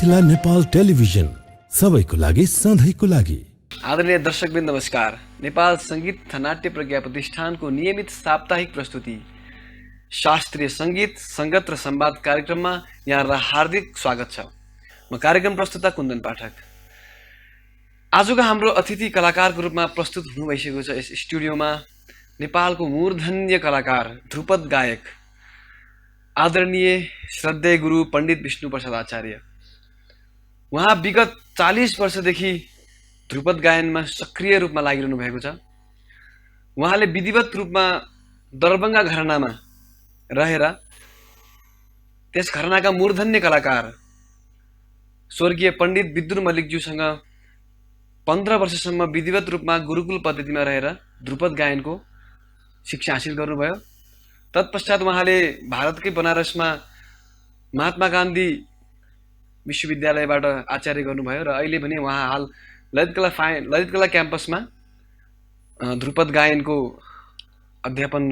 Mithila Nepal television सबैको लागि सधैँको लागि। आदरणीय दर्शकवृन्द नमस्कार। नेपाल सङ्गीत तथा नाट्य प्रज्ञा प्रतिष्ठानको नियमित साप्ताहिक प्रस्तुति शास्त्रीय सङ्गीत, सङ्गत र संवाद कार्यक्रममा यहाँलाई हार्दिक स्वागत छ। म कार्यक्रम प्रस्तुता कुन्दन पाठक। आजको हाम्रो अतिथि कलाकारको रूपमा प्रस्तुत हुनु भइसकेको छ यस स्टुडियोमा नेपालको मूर्धन्य कलाकार, ध्रुपद गायक, आदरणीय श्रद्धेय गुरु पण्डित विष्णु प्रसाद आचार्य। उहाँ विगत 40 वर्षदेखि ध्रुपद गायनमा सक्रिय रूपमा लागिरहनु भएको छ। उहाँले विधिवत रूपमा दरभङ्गा घरानामा रहेर त्यस घरानाका मूर्धन्य कलाकार स्वर्गीय पण्डित विद्युत मल्लिकज्यूसँग 15 वर्षसम्म विधिवत रूपमा गुरुकुल पद्धतिमा रहेर ध्रुपद गायनको शिक्षा हासिल गर्नुभयो। तत्पश्चात उहाँले भारतकै बनारसमा महात्मा गान्धी विश्वविद्यालयबाट आचार्य गर्नुभयो र अहिले भने उहाँ हाल ललितकला क्याम्पसमा ध्रुपद गायनको अध्यापन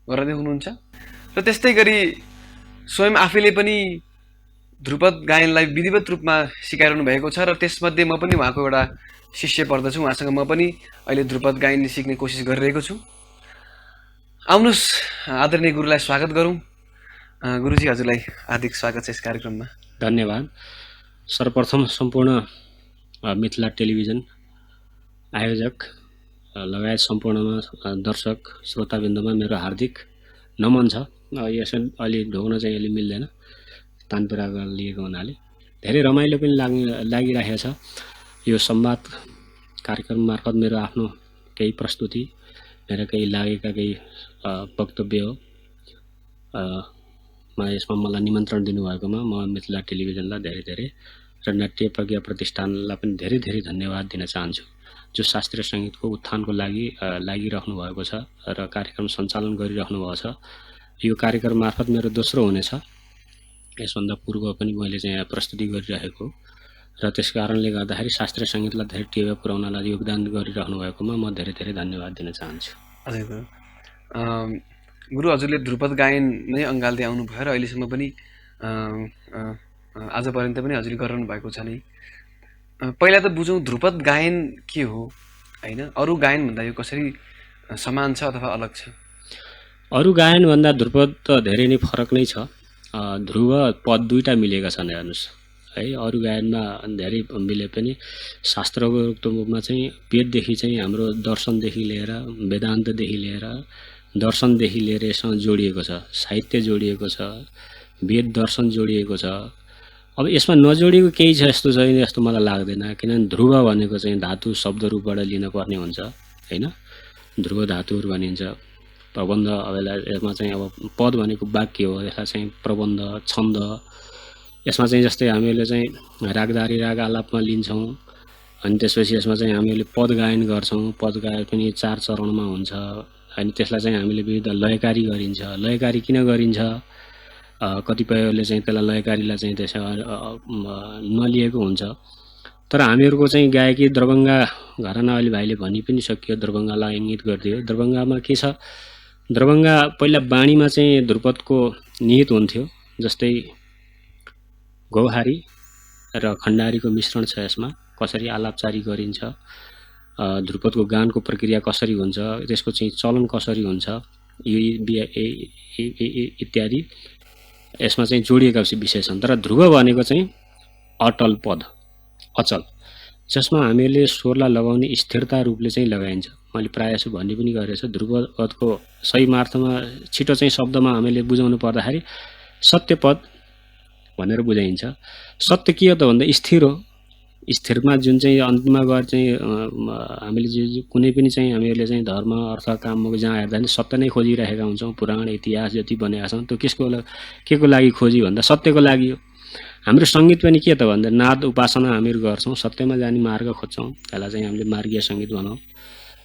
गर्दै हुनुहुन्छ र त्यस्तै गरी स्वयं आफैले पनि ध्रुपद गायनलाई विधिवत रूपमा सिकाइरहनु भएको छ र त्यसमध्ये म पनि उहाँको एउटा शिष्य पर्दछु। उहाँसँग म पनि अहिले ध्रुपद गायन सिक्ने कोसिस गरिरहेको छु। आउनुहोस् आदरणीय गुरुलाई स्वागत गरौँ। गुरुजी, हजुरलाई हार्दिक स्वागत छ यस कार्यक्रममा। धन्यवाद। सर्वप्रथम सम्पूर्ण मिथिला टेलिभिजन आयोजक लगायत सम्पूर्णमा दर्शक श्रोताबिन्दुमा मेरो हार्दिक नमन छ। यसो अलि ढोग्न चाहिँ अलि मिल्दैन, तानपुरा लिएको हुनाले धेरै रमाइलो पनि लागिरहेको छ। यो संवाद कार्यक्रम मार्फत मेरो आफ्नो केही प्रस्तुति, मेरो केही लागेका केही वक्तव्य हो। यसमा मलाई निमन्त्रण दिनुभएकोमा म मिथिला टेलिभिजनलाई धेरै धेरै र नाट्य प्रज्ञा प्रतिष्ठानलाई पनि धेरै धेरै धन्यवाद दिन चाहन्छु, जो शास्त्रीय सङ्गीतको उत्थानको लागि लागिराख्नु भएको छ र कार्यक्रम सञ्चालन गरिराख्नु भएको छ। यो कार्यक्रम मार्फत मेरो दोस्रो हुनेछ। यसभन्दा पूर्व पनि मैले चाहिँ प्रस्तुति गरिरहेको र त्यस कारणले गर्दाखेरि शास्त्रीय सङ्गीतलाई धेरै टेवा पुर्याउनलाई योगदान गरिराख्नु भएकोमा म धेरै धेरै धन्यवाद दिन चाहन्छु। हजुर गुरु, हजुरले ध्रुपद गायन नै अँगाल्दै आउनुभयो र अहिलेसम्म पनि आजपर्यन्त पनि हजुरले गरिरहनु भएको छ नै। पहिला त बुझौँ ध्रुपद गायन के हो, होइन? अरू गायनभन्दा यो कसरी समान छ अथवा अलग छ? अरू गायनभन्दा ध्रुपद त धेरै नै फरक नै छ। ध्रुव पद दुईवटा मिलेका छन् हेर्नुहोस् है। अरू गायनमा धेरै मिले पनि शास्त्रको रूपमा चाहिँ वेददेखि चाहिँ हाम्रो दर्शनदेखि लिएर वेदान्तदेखि लिएर दर्शनदेखि लिएर यससँग जोडिएको छ, साहित्य जोडिएको छ, वेद दर्शन जोडिएको छ। अब यसमा नजोडिएको केही छ यस्तो छैन जस्तो मलाई लाग्दैन, किनभने ध्रुव भनेको चाहिँ धातु शब्द रूपबाट लिन पर्ने हुन्छ, होइन? ध्रुव धातुहरू भनिन्छ। प्रबन्ध अब यसमा चाहिँ अब पद भनेको वाक्य हो, यसलाई चाहिँ प्रबन्ध, छन्द, यसमा चाहिँ जस्तै हामीहरूले चाहिँ रागदारी राग आलापमा लिन्छौँ। अनि त्यसपछि यसमा चाहिँ हामीले पद गायन गर्छौँ। पद गायन पनि 4 चरणमा हुन्छ। अनि त्यसलाई चाहिँ हामीले विविध लयकारी गरिन्छ। लयकारी किन गरिन्छ? कतिपयहरूले चाहिँ त्यसलाई लयकारीलाई चाहिँ त्यसै नलिएको हुन्छ। तर हामीहरूको चाहिँ गायकी दरभङ्गा घराना अलि भाइले भनि पनि सकियो, दरभङ्गालाई इङ्गित गरिदियो। दरभङ्गामा के छ? दरभङ्गा पहिला बाणीमा चाहिँ ध्रुपदको निहित हुन्थ्यो। जस्तै गौहारी र खण्डारीको मिश्रण छ यसमा। कसरी आलापचारी गरिन्छ, ध्रुपदको गानको प्रक्रिया कसरी हुन्छ, त्यसको चाहिँ चलन कसरी हुन्छ, यो इत्यादि यसमा चाहिँ जोडिएका विषय छन्। तर ध्रुव भनेको चाहिँ अटल पद, अचल, जसमा हामीले स्वरलाई लगाउने स्थिरता रूपले चाहिँ लगाइन्छ। मैले प्रायः जसो भन्ने पनि गरेको छु। ध्रुव पदको सही मार्थमा छिटो चाहिँ शब्दमा हामीले बुझाउनु पर्दाखेरि सत्य पद भनेर बुझाइन्छ। सत्य के हो त भन्दा स्थिर हो। स्थिरमा जुन चाहिँ अन्तिममा गएर चाहिँ हामीले कुनै पनि चाहिँ हामीहरूले चाहिँ धर्म अर्थ कामको जहाँ हेर्दा पनि सत्य नै खोजिरहेका हुन्छौँ। पुराण इतिहास जति बनेका छौँ त्यो के को लागि खोजी भन्दा सत्यको लागि हो। हाम्रो सङ्गीत पनि के त भन्दा नाद उपासना हामीहरू गर्छौँ, सत्यमा जाने मार्ग खोज्छौँ। त्यसलाई चाहिँ हामीले मार्गीय सङ्गीत भनौँ।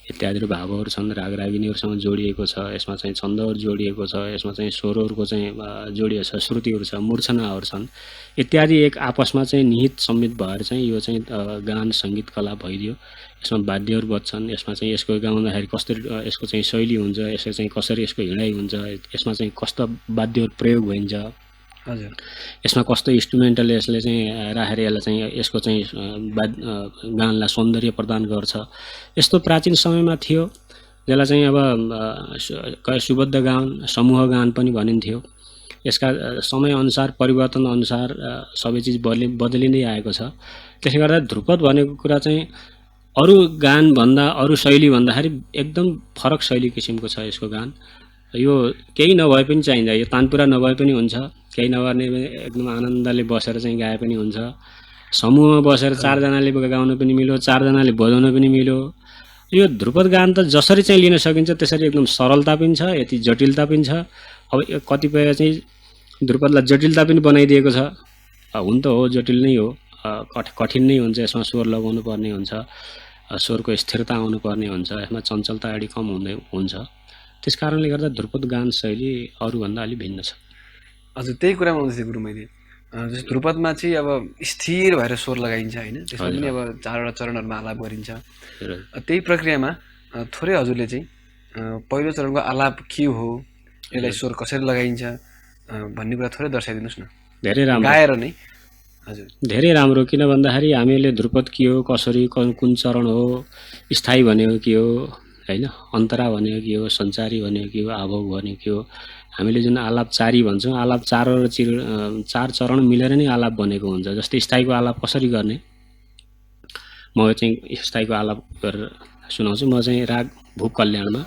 इत्यादि भावहरू छन्, रागरागिनीहरूसँग जोडिएको छ। यसमा चाहिँ छन्दहरू जोडिएको छ। यसमा चाहिँ स्वरहरूको चाहिँ जोडिएको छ, श्रुतिहरू छ, मूर्छनाहरू छन् इत्यादि एक आपसमा चाहिँ निहित सम्मित भएर चाहिँ यो चाहिँ गान सङ्गीत कला भइदियो। यसमा वाद्यहरू बज्छन्। यसमा चाहिँ यसको गाउँदाखेरि कसरी यसको चाहिँ शैली हुन्छ, यसको चाहिँ कसरी यसको हिँडाइ हुन्छ, यसमा चाहिँ कस्तो वाद्यहरू प्रयोग भइन्छ, हजुर यसमा कस्तो इन्स्ट्रुमेन्टले यसले चाहिँ राखेर यसलाई चाहिँ यसको चाहिँ गानलाई सौन्दर्य प्रदान गर्छ। यस्तो प्राचीन समयमा थियो जसलाई चाहिँ अब सुबद्ध गान, समूह गान पनि भनिन्थ्यो। यसका समयअनुसार परिवर्तनअनुसार सबै चिज बदलिँदै आएको छ। त्यसले गर्दा ध्रुपद भनेको कुरा चाहिँ अरू गानभन्दा अरू शैली भन्दाखेरि एकदम फरक शैली किसिमको छ यसको गान। यो केही नभए पनि चाहिन्छ, यो तानपुरा नभए पनि हुन्छ, केही नगर्ने एकदम आनन्दले बसेर चाहिँ गाए पनि हुन्छ। समूहमा बसेर 4 जनाले गाउन पनि मिल्यो, 4 जनाले बजाउन पनि मिल्यो। यो ध्रुपद गान त जसरी चाहिँ लिन सकिन्छ त्यसरी एकदम सरलता पनि छ, यति जटिलता पनि छ। अब कतिपय चाहिँ ध्रुपदलाई जटिलता पनि बनाइदिएको छ। हुन त हो, जटिल नै हो, कठिन नै हुन्छ, यसमा स्वर लगाउनु पर्ने हुन्छ, स्वरको स्थिरता आउनुपर्ने हुन्छ, यसमा चञ्चलता अलि कम हुन्छ। त्यस कारणले गर्दा ध्रुपद गान शैली अरूभन्दा अलि भिन्न छ। हजुर त्यही कुरामा आउँदै गुरु मैले जस्तो ध्रुपदमा चाहिँ अब स्थिर भएर स्वर लगाइन्छ होइन, त्यसमा पनि अब 4वटा चरणहरूमा आलाप गरिन्छ। त्यही प्रक्रियामा थोरै हजुरले चाहिँ पहिलो चरणको आलाप के हो, यसलाई स्वर कसरी लगाइन्छ भन्ने कुरा थोरै दर्शाइदिनुहोस् न। धेरै राम्रो गाएर नै। हजुर धेरै राम्रो, किन भन्दाखेरि हामीले ध्रुपद के हो, कसरी कुन चरण हो, स्थायी भनेको के हो होइन, अन्तरा भनेको के हो, सञ्चारी भनेको के हो, आभोग भनेको के हो, हामीले जुन आलाप चारी भन्छौँ, आलाप 4 चरण मिलेर नै आलाप बनेको हुन्छ। जस्तै स्थायीको आलाप कसरी गर्ने, म चाहिँ स्थायीको आलाप गरेर सुनाउँछु। म चाहिँ राग भूप कल्याणमा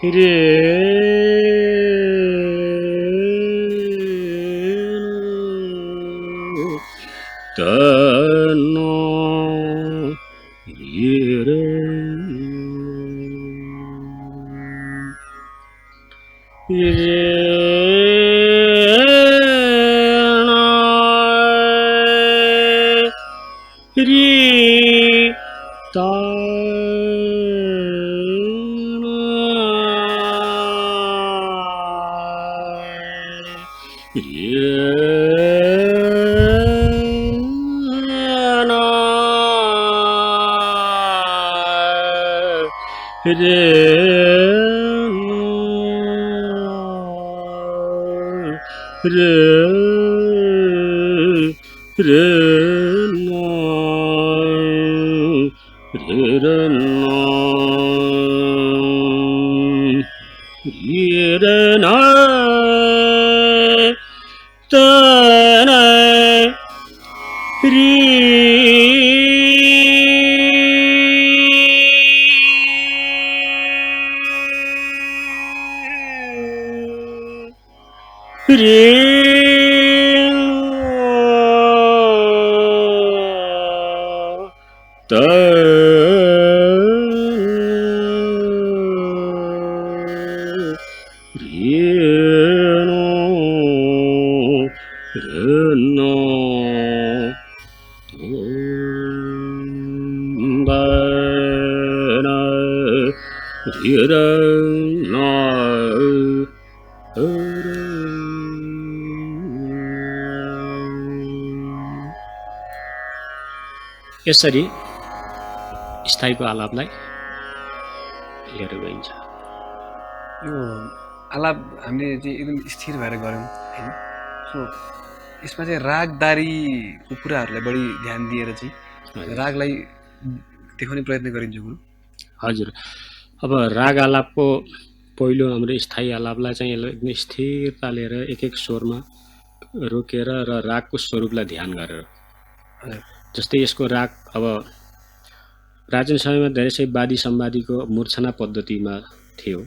रे तनो रे रे ता यसरी स्थायीको आलापलाई लिएर गइन्छ। यो आलाप हामीले चाहिँ एकदम स्थिर भएर गऱ्यौँ होइन। सो यसमा चाहिँ रागदारीको कुराहरूलाई बढी ध्यान दिएर चाहिँ रागलाई देखाउने प्रयत्न गरिन्छ गुरु। हजुर, अब राग आलापको पहिलो हाम्रो स्थायी आलापलाई चाहिँ एकदम स्थिरता लिएर एक एक स्वरमा रोकेर र रागको स्वरूपलाई ध्यान गरेर, जस्तै यसको राग अब प्राचीन समयमा धेरै चाहिँ वादी सम्वादीको मूर्छना पद्धतिमा थियो।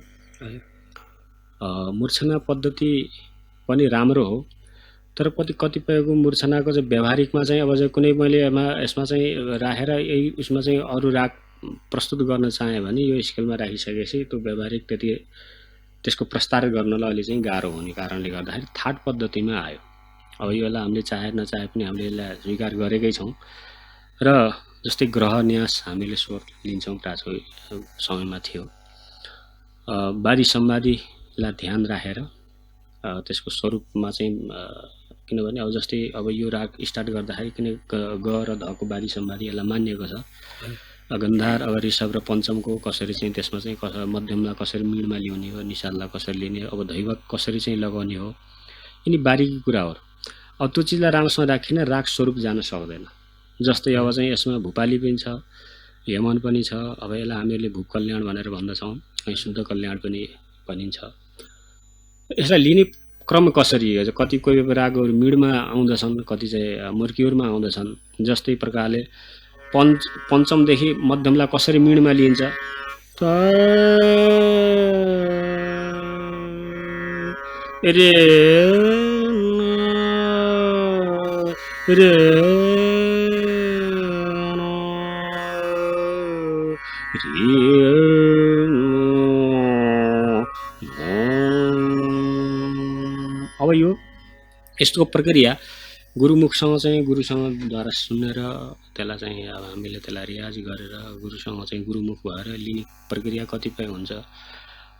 मूर्छना पद्धति पनि राम्रो हो, तर कतिपयको मूर्छनाको चाहिँ व्यवहारिकमा चाहिँ अब चाहिँ कुनै मैले यसमा चाहिँ राखेर यही उसमा चाहिँ अरू राग प्रस्तुत गर्न चाहेँ भने यो स्केलमा राखिसकेपछि त्यो व्यवहारिक त्यसको प्रस्तार गर्नलाई अलि चाहिँ गाह्रो हुने कारणले गर्दाखेरि थाट पद्धतिमा आयो। अब योलाई हामीले चाहे नचाहे पनि हामीले यसलाई स्वीकार गरेकै छौँ। र जस्तै ग्रह न्यास हामीले स्वर लिन्छौँ प्राचीन समयमा थियो। वादी सम्वादीलाई ध्यान राखेर त्यसको स्वरूपमा चाहिँ किनभने अब जस्तै अब यो राग स्टार्ट गर्दाखेरि किन ग र धको वादी सम्वादी यसलाई मानिएको छ। गन्धार अब ऋषभ र पञ्चमको कसरी चाहिँ त्यसमा चाहिँ मध्यमलाई कसरी मिडमा ल्याउने हो, निषादलाई कसरी लिने हो, अब दैवक कसरी चाहिँ लगाउने हो, यिनी बारीकी कुरा हो। अब त्यो चिजलाई राम्रोसँग राखिन राग स्वरूप जान सक्दैन। जस्तै अब चाहिँ यसमा भूपाली पनि छ, यमन पनि छ। अब यसलाई हामीहरूले भूप कल्याण भनेर भन्दछौँ, कहीँ शुद्ध कल्याण पनि भनिन्छ। यसलाई लिने क्रम कसरी हो, कति कोही रागहरू मिडमा आउँदछन्, कति चाहिँ मुर्कियुरमा आउँदछन्। जस्तै प्रकारले पञ्चमदेखि मध्यमलाई कसरी मिडमा लिइन्छ, रे रे अब यो यस्तो प्रक्रिया गुरुमुखसँग चाहिँ गुरुसँगद्वारा सुनेर त्यसलाई चाहिँ अब हामीले त्यसलाई रियाज गरेर गुरुसँग चाहिँ गुरुमुख भएर लिने प्रक्रिया कतिपय हुन्छ।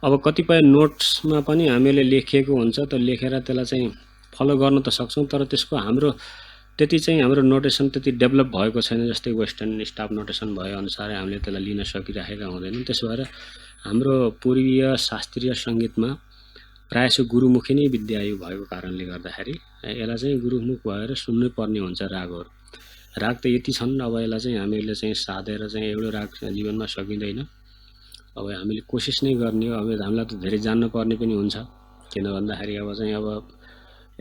अब कतिपय नोट्समा पनि हामीले लेखिएको हुन्छ, त लेखेर त्यसलाई चाहिँ फलो गर्न त सक्छौँ, तर त्यसको हाम्रो त्यति चाहिँ हाम्रो नोटेसन त्यति डेभलप भएको छैन। जस्तै वेस्टर्न स्टाफ नोटेसन भए अनुसारै हामीले त्यसलाई लिन सकिराखेका हुँदैनौँ। त्यसो भएर हाम्रो पूर्वीय शास्त्रीय सङ्गीतमा प्रायः गुरुमुखी नै विद्यायु भएको कारणले गर्दाखेरि यसलाई चाहिँ गुरुमुख भएर सुन्नै पर्ने हुन्छ। रागहरू राग त यति छन्, अब यसलाई चाहिँ हामीले चाहिँ साधेर चाहिँ एउटा राग जीवनमा सकिँदैन। अब हामीले कोसिस नै गर्ने हो। अब हामीलाई त धेरै जान्न पर्ने पनि हुन्छ, किन भन्दाखेरि अब चाहिँ अब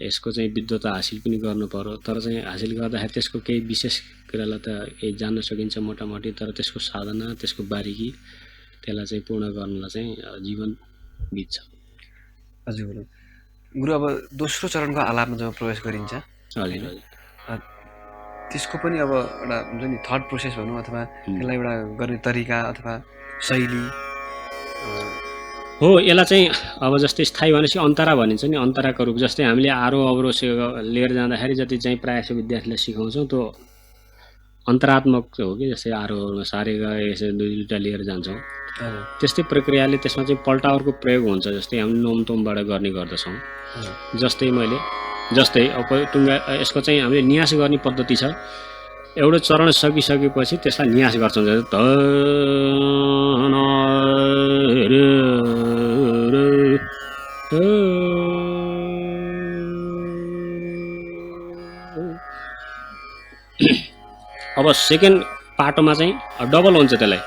यसको चाहिँ विद्वता हासिल पनि गर्नु पर्यो। तर चाहिँ हासिल गर्दाखेरि त्यसको केही विशेष कुरालाई त केही जान्न सकिन्छ मोटामोटी, तर त्यसको साधना त्यसको बारीकी त्यसलाई चाहिँ पूर्ण गर्नलाई चाहिँ जीवन बित्छ। हजुर गुरु। अब दोस्रो चरणको आलापमा जब प्रवेश गरिन्छ हजुर हजुर त्यसको पनि अब एउटा हुन्छ नि थट प्रोसेस भनौँ अथवा त्यसलाई एउटा गर्ने तरिका अथवा शैली हो। यसलाई चाहिँ अब जस्तै स्थायी भनेपछि अन्तरा भनिन्छ नि, अन्तराको रूप। जस्तै हामीले आरो अवरो लिएर जाँदाखेरि जति चाहिँ प्रायः विद्यार्थीलाई सिकाउँछौँ त्यो अन्तरात्मक हो कि, जस्तै आरोहमा सारेगा यसो दुईवटा लिएर जान्छौँ। त्यस्तै प्रक्रियाले त्यसमा चाहिँ पल्टावरको प्रयोग हुन्छ। जस्तै हामी नोमतोमबाट गर्ने गर्दछौँ। जस्तै अब टुङ्गा यसको चाहिँ हामीले न्यास गर्ने पद्धति छ। एउटा चरण सकिसकेपछि त्यसलाई न्यास गर्छौँ। अब सेकेन्ड पाटोमा चाहिँ डबल हुन्छ त्यसलाई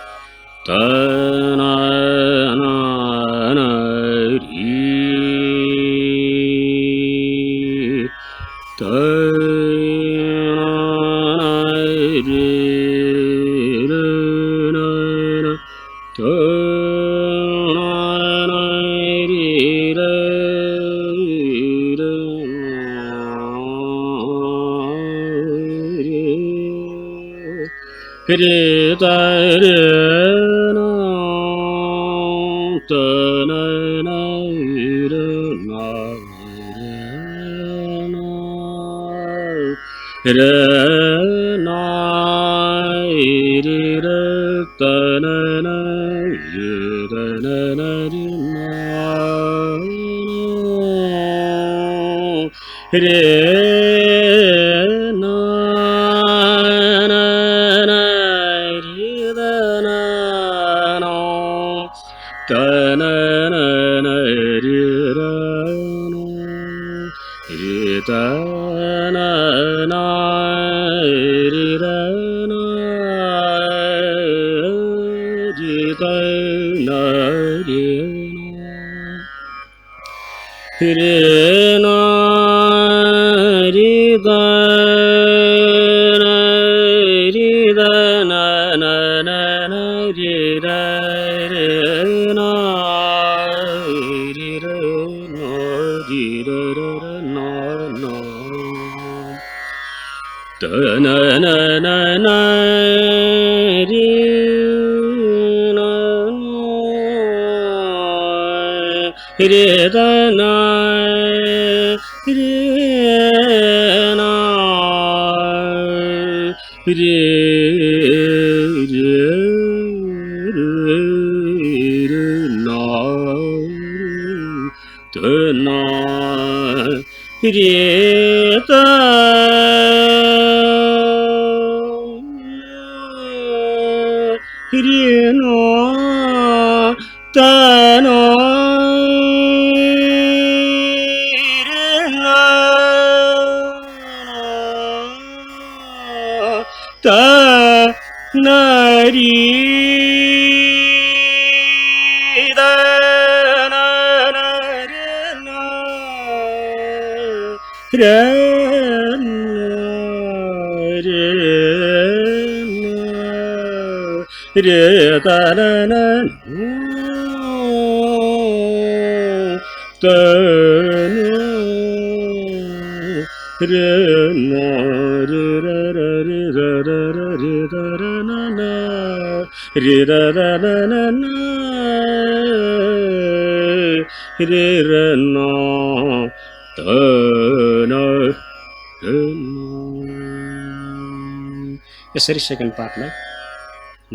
यसरी सेकेन्ड पार्टलाई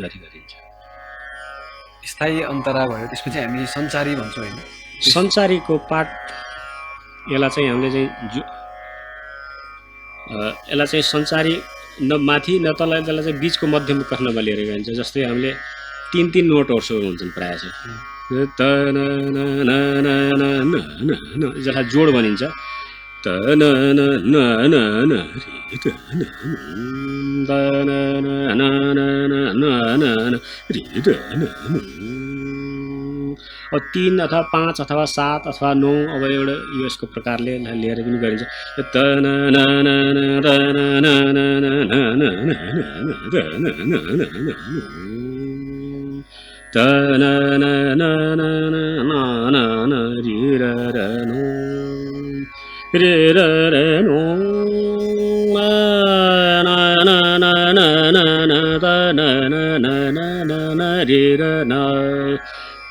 जारी गरिन्छ। स्थायी अन्तरा भयो, त्यसपछि हामी सञ्चारी भन्छौँ होइन? सञ्चारीको पार्ट यसलाई चाहिँ हामीले चाहिँ यसलाई चाहिँ सञ्चारी न माथि न तल, यसलाई चाहिँ बिचको मध्यम कथनमा लिएर गइन्छ। जस्तै हामीले 3-3 नोटहरू हुन्छन् प्रायः चाहिँ जसलाई जोड भनिन्छ। अब 3 अथवा 5 अथवा 7 अथवा 9 अब एउटा यसको प्रकारले लिएर पनि गरिन्छ। न रि र र नो रे र र नो न न न न न न त न न न न न न रे र न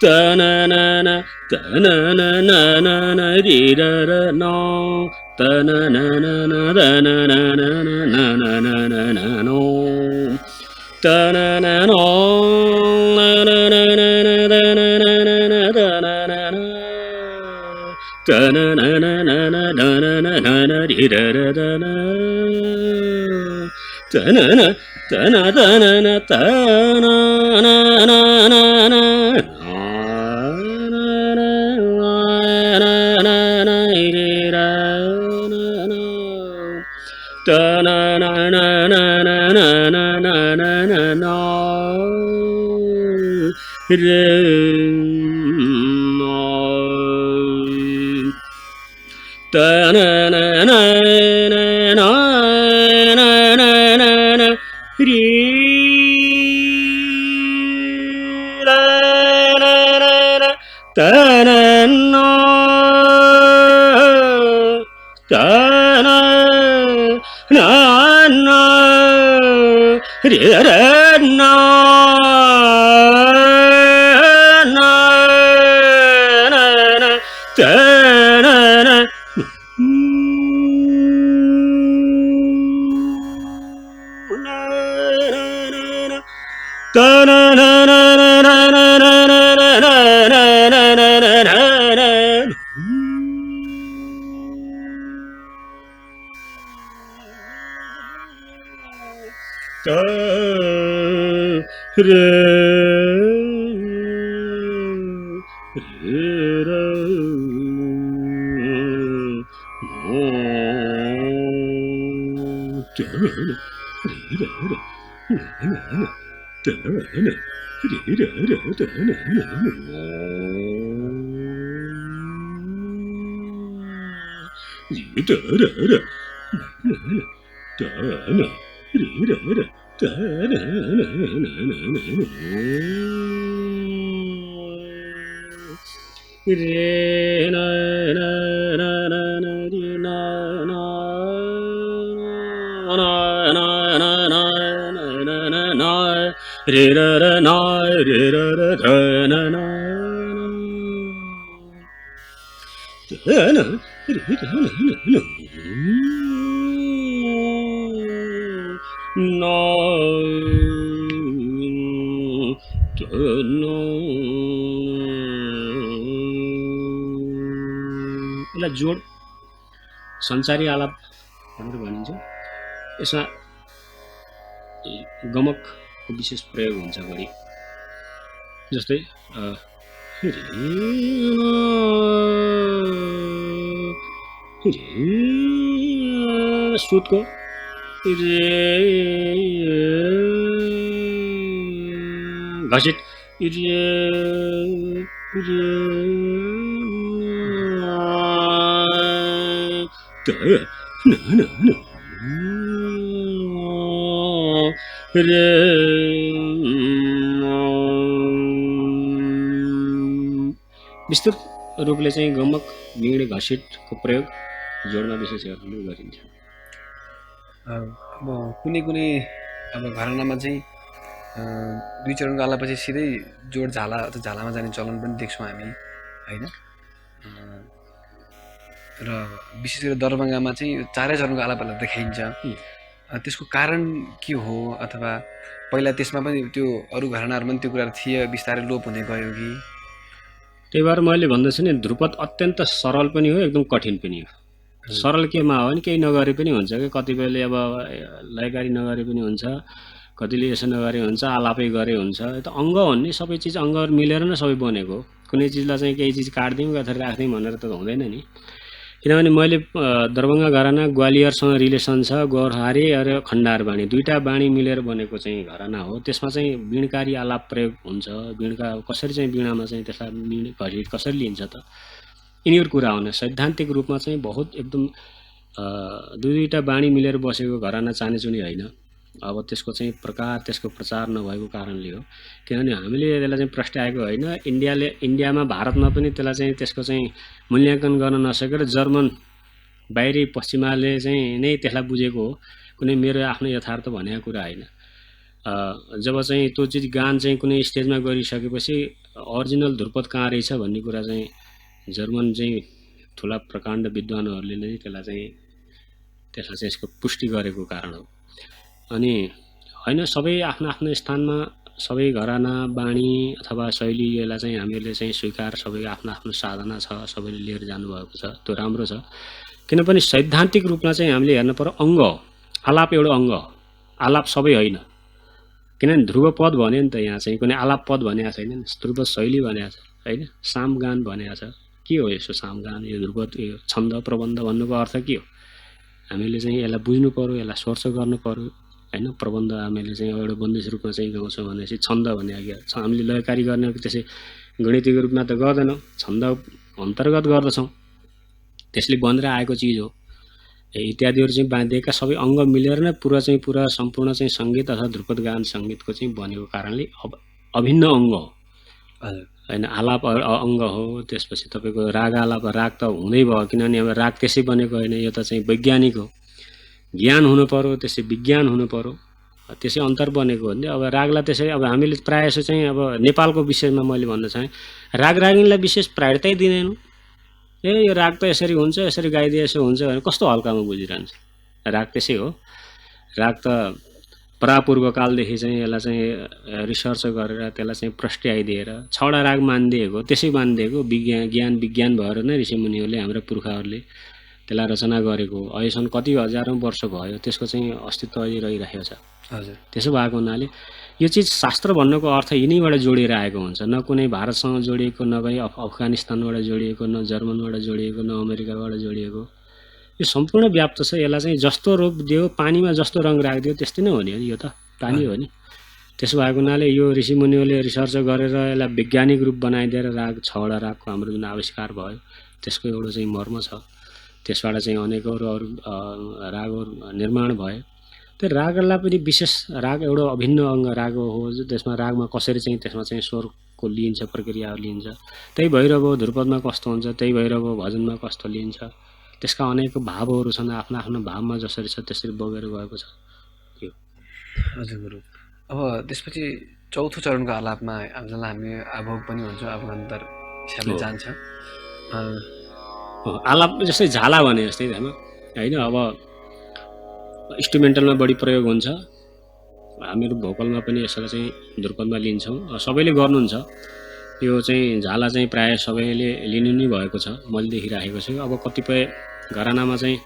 त न न न त न न न न न रे र र न त न न न न द न न न न न न न न न नो त न न नो न न न न न द न न न न द न न न त न न न न न द न न न न रि र र द न त न न त न त न न त न न न न न ta na na na na na na na na na na na re na ta na na na na na na na na na re la na na na ta na na ta na na na re re na na na na ta na na ta na na na na na na na na na na na na na ta re re ra no ta re re re ta re re re ta re re ta na ri ra ra ta na na na na na re na na na na na ri na na na na na na na na na re ra ra na re ra ra ta na na ta na ri ra na na no no यसलाई जोड सञ्चारी आलाप भनेर भनिन्छ। यसमा गमकको विशेष प्रयोग हुन्छ बढी, जस्तै सुतको घसिट विस्तृत रूपले चाहिँ गमक वीण घसिटको प्रयोग जोडमा विशेष गरिन्छ। अब कुनै कुनै अब घरानामा चाहिँ दुई चरणको आलापछि सिधै जोड झाला अथवा झालामा जाने चलन पनि देख्छौँ हामी होइन। र विशेष गरी दरभङ्गामा चाहिँ चारै चरणको आलापलाई देखाइन्छ। त्यसको कारण के हो, अथवा पहिला त्यसमा पनि त्यो अरू घरानाहरूमा पनि त्यो कुराहरू थिए, बिस्तारै लोप हुँदै गयो कि? त्यही भएर मैले भन्दछु नि, ध्रुपद अत्यन्त सरल पनि हो, एकदम कठिन पनि हो। सरल केमा हो भने केही नगरे पनि हुन्छ कि, कतिपयले अब लयकारी नगरे पनि हुन्छ, कतिले यसो नगरे हुन्छ, आलापै गरे हुन्छ। त अङ्ग भन्ने सबै चिज अङ्गहरू मिलेर नै सबै बनेको हो। कुनै चिजलाई चाहिँ केही चिज काट्दिउँ अथवा राख्दिउँ भनेर त हुँदैन नि। किनभने मैले दरभङ्गा घराना ग्वालियरसँग रिलेसन छ, गोर्खारी र खण्डार बाणी दुईटा बाणी मिलेर बनेको चाहिँ घराना हो। त्यसमा चाहिँ वीणकारी आलाप प्रयोग हुन्छ। वीणका कसरी चाहिँ वीणामा चाहिँ त्यसलाई वीण घसिट कसरी लिन्छ त, यिनीहरू कुरा हुन्। सैद्धान्तिक रूपमा चाहिँ बहुत एकदम दुईटा बाणी मिलेर बसेको घराना चानेचुने होइन। अब त्यसको चाहिँ प्रकार त्यसको प्रचार नभएको कारणले हो। किनभने हामीले त्यसलाई चाहिँ प्रस्ट्याएको होइन, इन्डियामा भारतमा पनि त्यसलाई चाहिँ त्यसको चाहिँ मूल्याङ्कन गर्न नसकेर जर्मन बाहिरी पश्चिमाले चाहिँ नै त्यसलाई बुझेको हो। कुनै मेरो आफ्नो यथार्थ भनेको कुरा होइन। जब चाहिँ त्यो चिज गान चाहिँ कुनै स्टेजमा गरिसकेपछि अरिजिनल ध्रुपद कहाँ रहेछ भन्ने कुरा चाहिँ जर्मन चाहिँ ठुला प्रकाण्ड विद्वानहरूले नै त्यसलाई चाहिँ यसको पुष्टि गरेको कारण हो। अनि होइन, सबै आफ्नो आफ्नो स्थानमा सबै घराना बाणी अथवा शैली यसलाई चाहिँ हामीहरूले चाहिँ स्वीकार, सबैको आफ्नो आफ्नो साधना छ, सबैले लिएर जानुभएको छ, त्यो राम्रो छ। किनभने सैद्धान्तिक रूपमा चाहिँ हामीले हेर्नु पर्यो अङ्ग हो, आलाप एउटा अङ्ग हो, आलाप सबै होइन। किनभने ध्रुव पद भन्यो नि त, यहाँ चाहिँ कुनै आलाप पद भनेको छैन नि, ध्रुव शैली भनेको छ होइन, सामगान भनेको छ। के हो यसो सामगान, यो ध्रुव, यो छन्द प्रबन्ध भन्नुको अर्थ के हो? हामीले चाहिँ यसलाई बुझ्नु पर्यो, यसलाई सोर्स गर्नु पर्यो होइन। प्रबन्ध हामीले चाहिँ एउटा बन्दिस रूपमा चाहिँ गाउँछौँ भनेपछि छन्द भने हामीले लयकारी गर्ने त्यसै गणितिक रूपमा त गर्दैनौँ, छन्द अन्तर्गत गर्दछौँ, त्यसले बनेर आएको चिज हो। इत्यादिहरू चाहिँ बाँधिएका सबै अङ्ग मिलेर नै पुरा सम्पूर्ण चाहिँ सङ्गीत अथवा ध्रुपद गान सङ्गीतको चाहिँ बनेको कारणले अभिन्न अङ्ग हो होइन। आलाप अङ्ग हो, त्यसपछि तपाईँको राग आलाप, राग त हुँदै भयो, किनभने अब राग त्यसै बनेको होइन, यो त चाहिँ वैज्ञानिक हो। ज्ञान हुनु पर्यो, त्यसै विज्ञान हुनु पर्यो, त्यसै अन्तर बनेको हो नि। अब रागलाई त्यसै अब हामीले प्रायः जसो चाहिँ अब नेपालको विषयमा मैले भन्न चाहेँ, राग रागिनीलाई विशेष प्रायोरिटै दिँदैनौँ। यो राग त यसरी हुन्छ, यसरी गाइदिए यसो हुन्छ भने कस्तो हल्कामा बुझिरहन्छ। राग त्यसै हो, राग त प्रापूर्वकालदेखि चाहिँ यसलाई चाहिँ रिसर्च गरेर त्यसलाई चाहिँ प्रस्ट्याइदिएर 6वटा राग मानिदिएको, त्यसै मानिदिएको ज्ञान विज्ञान भएर नै ऋषिमुनिहरूले, हाम्रा पुर्खाहरूले त्यसलाई रचना गरेको। अहिलेसम्म कति हजारौँ वर्ष भयो, त्यसको चाहिँ अस्तित्व अहिले रहिरहेको छ। हजुर, त्यसो भएको हुनाले यो चिज शास्त्र भन्नुको अर्थ यिनीबाट जोडिएर आएको हुन्छ, न कुनै भारतसँग जोडिएको, न भाइ अफगानिस्तानबाट जोडिएको, न जर्मनबाट जोडिएको, न अमेरिकाबाट जोडिएको। यो सम्पूर्ण व्याप्त छ। यसलाई चाहिँ जस्तो रूप दियो, पानीमा जस्तो रङ राखिदियो त्यस्तै नै हो नि, यो त पानी हो नि। त्यसो भएको हुनाले यो ऋषिमुनिहरूले रिसर्च गरेर यसलाई वैज्ञानिक रूप बनाइदिएर राग 6वटा रागको हाम्रो जुन आविष्कार भयो, त्यसको एउटा चाहिँ मर्म छ। त्यसबाट चाहिँ अनेकौँ अरू रागहरू निर्माण भए। त्यो रागलाई पनि विशेष राग एउटा अभिन्न अङ्ग राग हो, त्यसमा रागमा कसरी चाहिँ त्यसमा चाहिँ स्वरको लिइन्छ, प्रक्रियाहरू लिइन्छ। त्यही भैरव ध्रुपदमा कस्तो हुन्छ, त्यही भैरव भजनमा कस्तो लिइन्छ, त्यसका अनेक भावहरू छन्, आफ्नो आफ्नो भावमा जसरी छ त्यसरी बगेर गएको छ। हजुर गुरु। अब त्यसपछि चौथो चरणको आलापमा जसलाई हामी आभोग पनि भन्छौँ, आभोगान्तर हिसाबले जान्छ। आलाप जस्तै झाला भने जस्तै होइन। अब इन्स्ट्रुमेन्टलमा बढी प्रयोग हुन्छ, हामीहरू भोकलमा पनि यसलाई चाहिँ ध्रुपदमा लिन्छौँ, सबैले गर्नुहुन्छ। यो चाहिँ झाला चाहिँ प्रायः सबैले लिनु नै भएको छ, मैले देखिराखेको छु। अब कतिपय घरानामा चाहिँ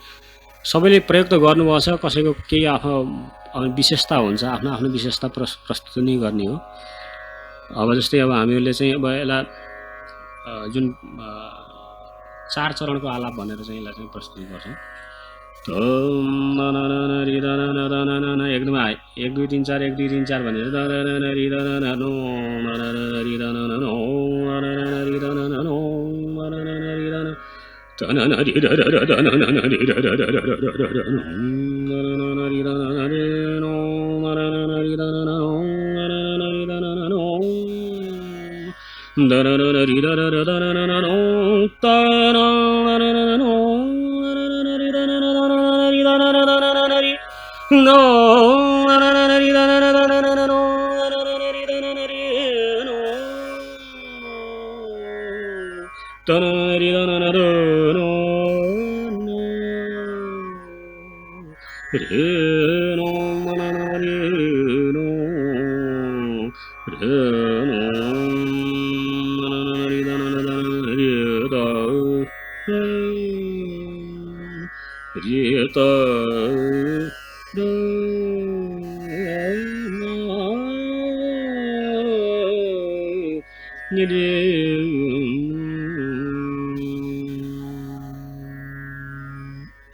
सबैले प्रयोग त गर्नुभएको छ, कसैको केही आफ्नो विशेषता हुन्छ, आफ्नो आफ्नो विशेषता प्रस्तुत नै गर्ने हो। अब जस्तै अब हामीहरूले चाहिँ अब यसलाई जुन 4 चरणको आलाप भनेर चाहिँ यसलाई चाहिँ प्रस्तुत गर्छौँ। एकदम 1 2 3 4 1 2 3 4 भनेर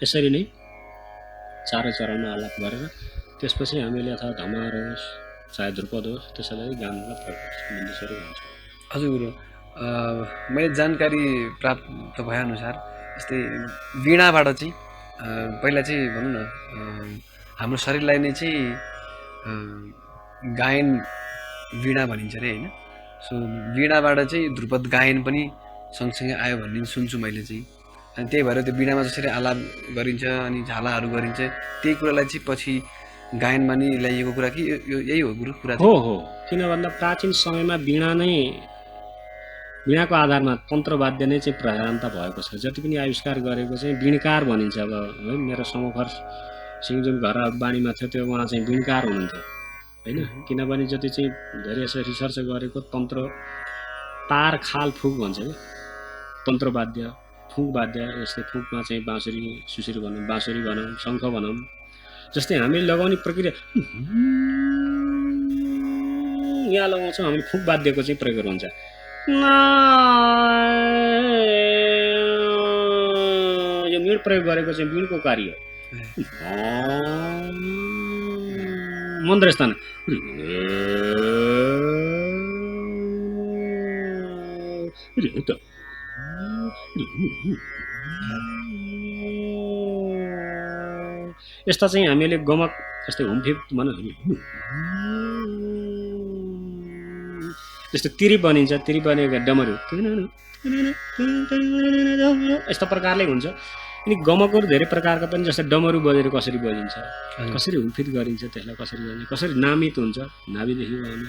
यसरी नै 4 चरणमा आलाप गरेर त्यसपछि हामीले अथवा धमार होस् चाहे ध्रुपद होस् त्यसैलाई गानलाई प्रयोग हुन्छ। हजुर गुरु, मैले जानकारी प्राप्त भएअनुसार जस्तै वीणाबाट चाहिँ पहिला चाहिँ भनौँ न हाम्रो शरीरलाई नै चाहिँ गायन वीणा भनिन्छ अरे होइन। सो वीणाबाट चाहिँ ध्रुपद गायन पनि सँगसँगै आयो भन्ने सुन्छु मैले चाहिँ। अनि त्यही भएर त्यो वीणामा जसरी आलाप गरिन्छ अनि झालाहरू गरिन्छ त्यही कुरालाई चाहिँ पछि गायनमा नि ल्याइएको कुरा कि यही हो गुरु कुरा हो हो। किन भन्दा प्राचीन समयमा वीणाको आधारमा तन्त्रवाद्य नै चाहिँ प्रधानता भएको छ। जति पनि आविष्कार गरेको चाहिँ वीणकार भनिन्छ। अब है मेरो समोखर सिंह जुन घर बानीमा थियो त्यो उहाँ चाहिँ वीणकार हुनुहुन्थ्यो होइन। किनभने जति चाहिँ धेरै यसो रिसर्च गरेको तन्त्र तार खाल फुक भन्छ कि तन्त्रवाद्य फुक वाद्य। यस्तै फुकमा चाहिँ बाँसुरी सुसुरी भनौँ, बाँसुरी भनौँ, शङ्ख भनौँ, जस्तै हामीले लगाउने प्रक्रिया यहाँ लगाउँछौँ हामीले फुक वाद्यको चाहिँ प्रयोग हुन्छ। यो मिड प्रयोग गरेको चाहिँ मिडको कार्य मन्त्र स्थान यस्ता चाहिँ हामीले गमक जस्तै हुमफिप भनौँ जस्तो तिरी बनिन्छ। तिरी बनेको डमरू यस्तो प्रकारले हुन्छ। अनि गमकहरू धेरै प्रकारका पनि जस्तै डमरू बजेर कसरी बजिन्छ, कसरी हुमफिट गरिन्छ, त्यसलाई कसरी बजिन्छ, कसरी नामित हुन्छ नाभिदेखि आउने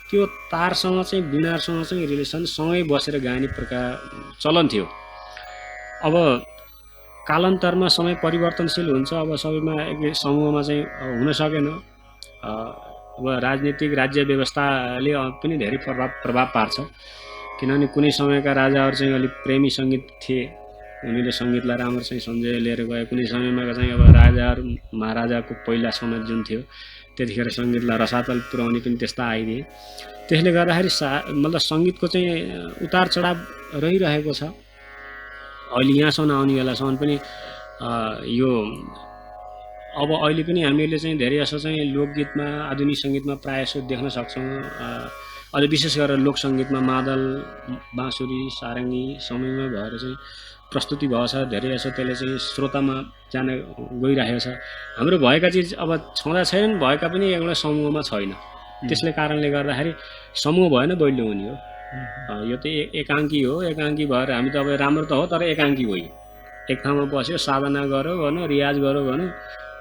त्यो तारसँग चाहिँ वीणासँग चाहिँ रिलेसन सँगै बसेर गाउने प्रकार चलन थियो। अब कालान्तरमा समय परिवर्तनशील हुन्छ। अब सबैमा एक समूहमा चाहिँ हुन सकेन। अब राजनीतिक राज्य व्यवस्थाले पनि धेरै प्रभाव पार्छ। किनभने कुनै समयका राजाहरू चाहिँ अलिक प्रेमी सङ्गीत थिए, उनीले सङ्गीतलाई राम्रो चाहिँ सञ्जय लिएर गए। कुनै समयमा चाहिँ अब राजाहरू महाराजाको पहिला समय जुन थियो त्यतिखेर सङ्गीतलाई रसातल पुर्याउने पनि त्यस्ता आइदिए। त्यसले गर्दाखेरि मतलब सङ्गीतको चाहिँ उतार चढाव रहिरहेको छ। अहिले यहाँसम्म आउने बेलासम्म पनि यो अब अहिले पनि हामीले चाहिँ धेरै जसो चाहिँ लोकगीतमा आधुनिक सङ्गीतमा प्रायः जसो देख्न सक्छौँ। अहिले विशेष गरेर लोकसङ्गीतमा मादल बाँसुरी सारङ्गी समयमा भएर चाहिँ प्रस्तुति भएको छ। धेरै जसो त्यसले चाहिँ श्रोतामा जान गइरहेको छ। हाम्रो भएका चिज अब छँदा छैनन्, भएका पनि एउटा समूहमा छैन। त्यसले कारणले गर्दाखेरि समूह भएन दैलो हुने हो। यो त एकाङ्की हो। एकाङ्की भएर हामी त अब राम्रो त हो तर एकाङ्की भयो। एक ठाउँमा बस्यो साधना गऱ्यो भनौँ, रियाज गऱ्यो भनौँ,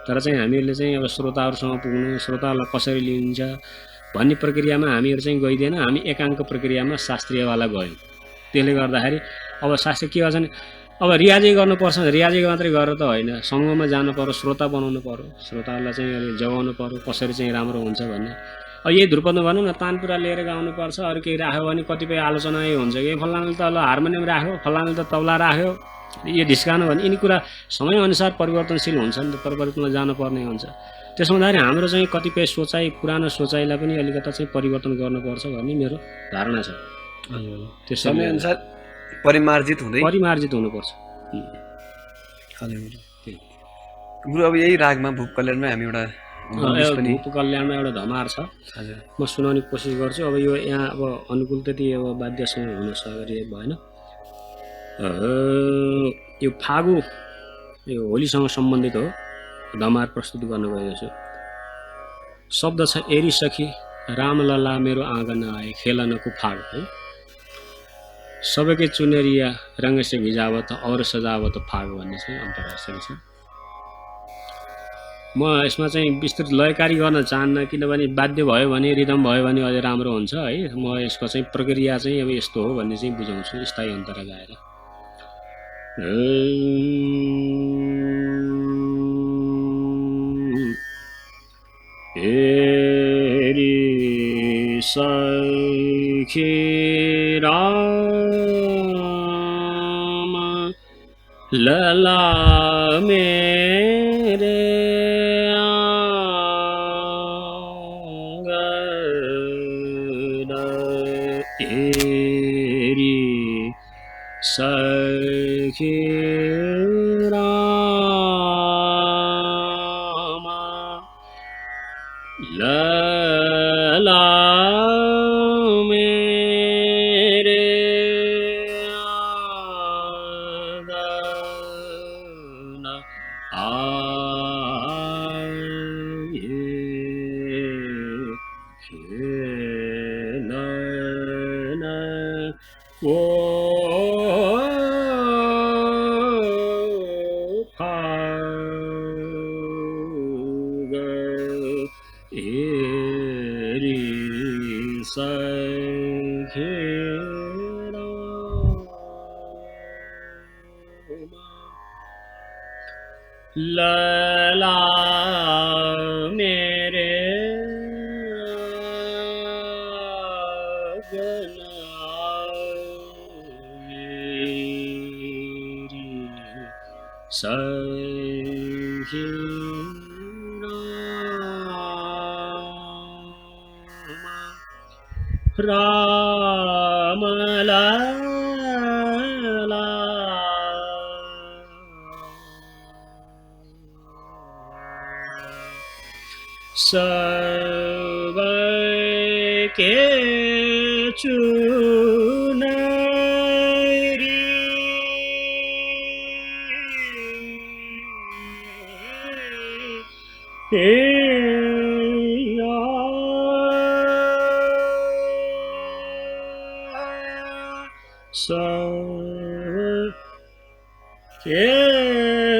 तर चाहिँ हामीहरूले चाहिँ अब श्रोताहरूसँग पुग्नु, श्रोताहरूलाई कसरी लिन्छ भन्ने प्रक्रियामा हामीहरू चाहिँ गइदिएन। हामी एकाङ्क प्रक्रियामा शास्त्रीयवाला गयौँ। त्यसले गर्दाखेरि अब शास्त्रीय के गर्छ भने अब रियाजै गर्नुपर्छ। रियाजै मात्रै गरेर त होइन, समूहमा जानु पर्यो, श्रोता बनाउनु पर्यो, श्रोताहरूलाई चाहिँ जगाउनु पर्यो कसरी चाहिँ राम्रो हुन्छ भन्ने। अब यही ध्रुपदमा भनौँ न तानपुरा लिएर गाउनुपर्छ। अरू केही राख्यो भने कतिपय आलोचना यो हुन्छ कि फलानाले त ल हार्मोनियम राख्यो, फलानाले त तबला राख्यो, यो ढिस्कानु भने यिनी कुरा समयअनुसार परिवर्तनशील हुन्छ नि त, परिवर्तनमा जानुपर्ने हुन्छ। त्यसो हुँदाखेरि हाम्रो चाहिँ कतिपय सोचाइ पुरानो सोचाइलाई पनि अलिकता चाहिँ परिवर्तन गर्नुपर्छ भन्ने मेरो धारणा छ। त्यो समयअनुसार परिमार्जित हुनुपर्छ। हजुर गुरु अब यही रागमा भूप कल्याणमै हामी एउटा भूप कल्याणमा एउटा धमार छ। हजुर म सुनाउने कोसिस गर्छु। अब यो यहाँ अब अनुकूल त्यति अब वाद्यसँग हुन सक्ने भएन। यो फागु यो होलीसँग सम्बन्धित हो। धमार प्रस्तुत गर्न गएको छु। शब्द छ एरी सखी रामलला मेरो आँगन आए खेलनको फाग है सबैकै चुनरिया रङ्ग से भिजावत और सजावत फाग भन्ने चाहिँ अन्तर्राष्ट्रिय छ। म यसमा चाहिँ विस्तृत लयकारी गर्न चाहन्न, किनभने वाद्य भयो भने रिदम भयो भने अझै राम्रो हुन्छ है। म यसको चाहिँ प्रक्रिया चाहिँ अब यस्तो हो भन्ने चाहिँ बुझाउँछु स्थायी अन्तरा गाएर। एरी सखी राम लला मेरे आंगन एरी सखी राम लला मेरे आंगन आए ओ फाग एरी सखेरा लला मेरे राम लाला सब के चुनरी सब के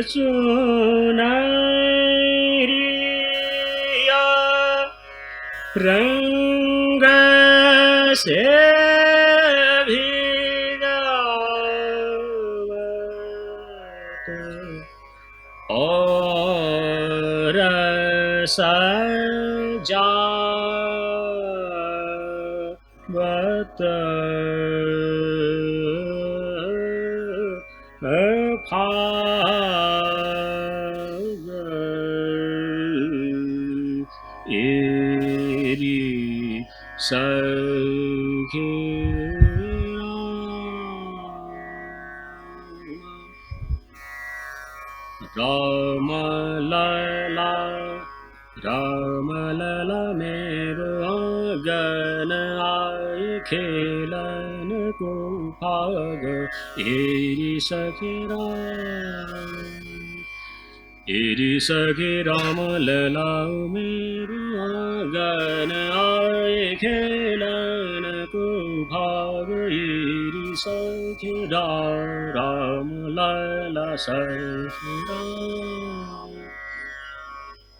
चुनरिया रंग से भिगावत और सजावत फाग एरी सखेरा राम लला मेरो आंगन आए खेलन को भाग एरी सखे राम लला मेरो आंगन आए खेलन को भाग एरी सखे राम लला सखे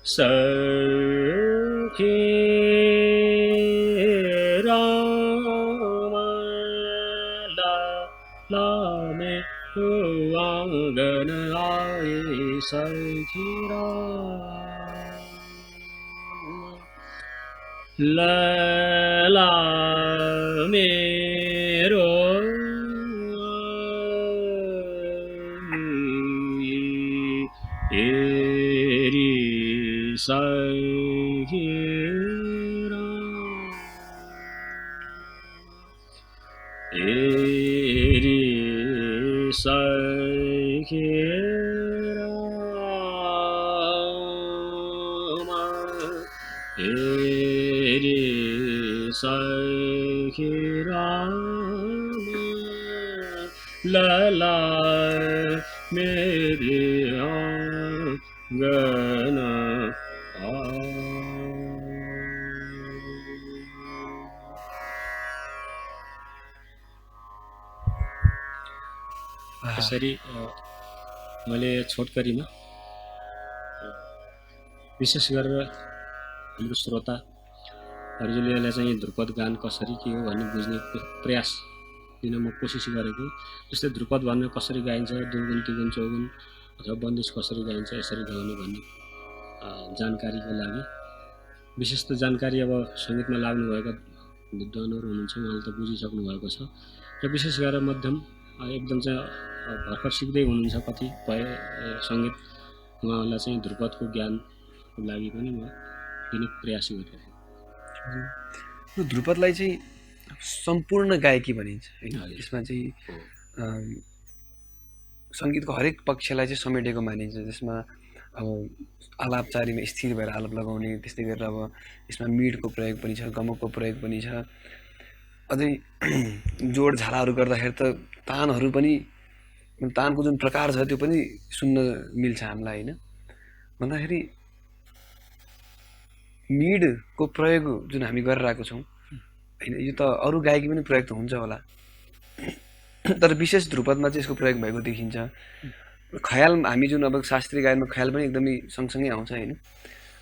सखे राम लाला में आंगन आए सखी लला मेरो एरी सखेरा एरी सखेरा एरी सखेरा लला मेरे आंगन यसरी मैले छोटकरीमा विशेष गरेर हाम्रो श्रोताहरूले यसलाई चाहिँ ध्रुपद गान कसरी के हो भन्ने बुझ्ने प्रयास दिन म कोसिस गरेको। जस्तै ध्रुपद भन्ने कसरी गाइन्छ, दुगुन तिगुन चौगुन अथवा बन्दिस कसरी गाइन्छ, यसरी गाउने भन्ने जानकारीको लागि विशेष त जानकारी अब सङ्गीतमा लाग्नुभएका विद्वानहरू हुनुहुन्छ, उहाँले त बुझिसक्नु भएको छ। र विशेष गरेर मध्यम एकदम चाहिँ भर्खर सिक्दै हुनुहुन्छ कतिपय सङ्गीत, उहाँहरूलाई चाहिँ ध्रुपदको ज्ञानको लागि पनि म दिने प्रयास गरिरहेको छु। ध्रुपदलाई चाहिँ सम्पूर्ण गायकी भनिन्छ होइन, यसमा चाहिँ सङ्गीतको हरेक पक्षलाई चाहिँ समेटेको मानिन्छ। जसमा अब आलापचारीमा स्थिर भएर आलाप लगाउने, त्यस्तै गरेर अब यसमा मिडको प्रयोग पनि छ, गमकको प्रयोग पनि छ। अझै जोड झालाहरू गर्दाखेरि त तानहरू पनि, तानको जुन प्रकार छ त्यो पनि सुन्न मिल्छ हामीलाई होइन। भन्दाखेरि मिडको प्रयोग जुन हामी गरिरहेको छौँ होइन, यो त अरू गायकी पनि प्रयोग त हुन्छ होला। तर विशेष ध्रुपदमा चाहिँ यसको प्रयोग भएको देखिन्छ। ख्याल हामी जुन अब शास्त्रीय गायनमा ख्याल पनि एकदमै सँगसँगै आउँछ होइन,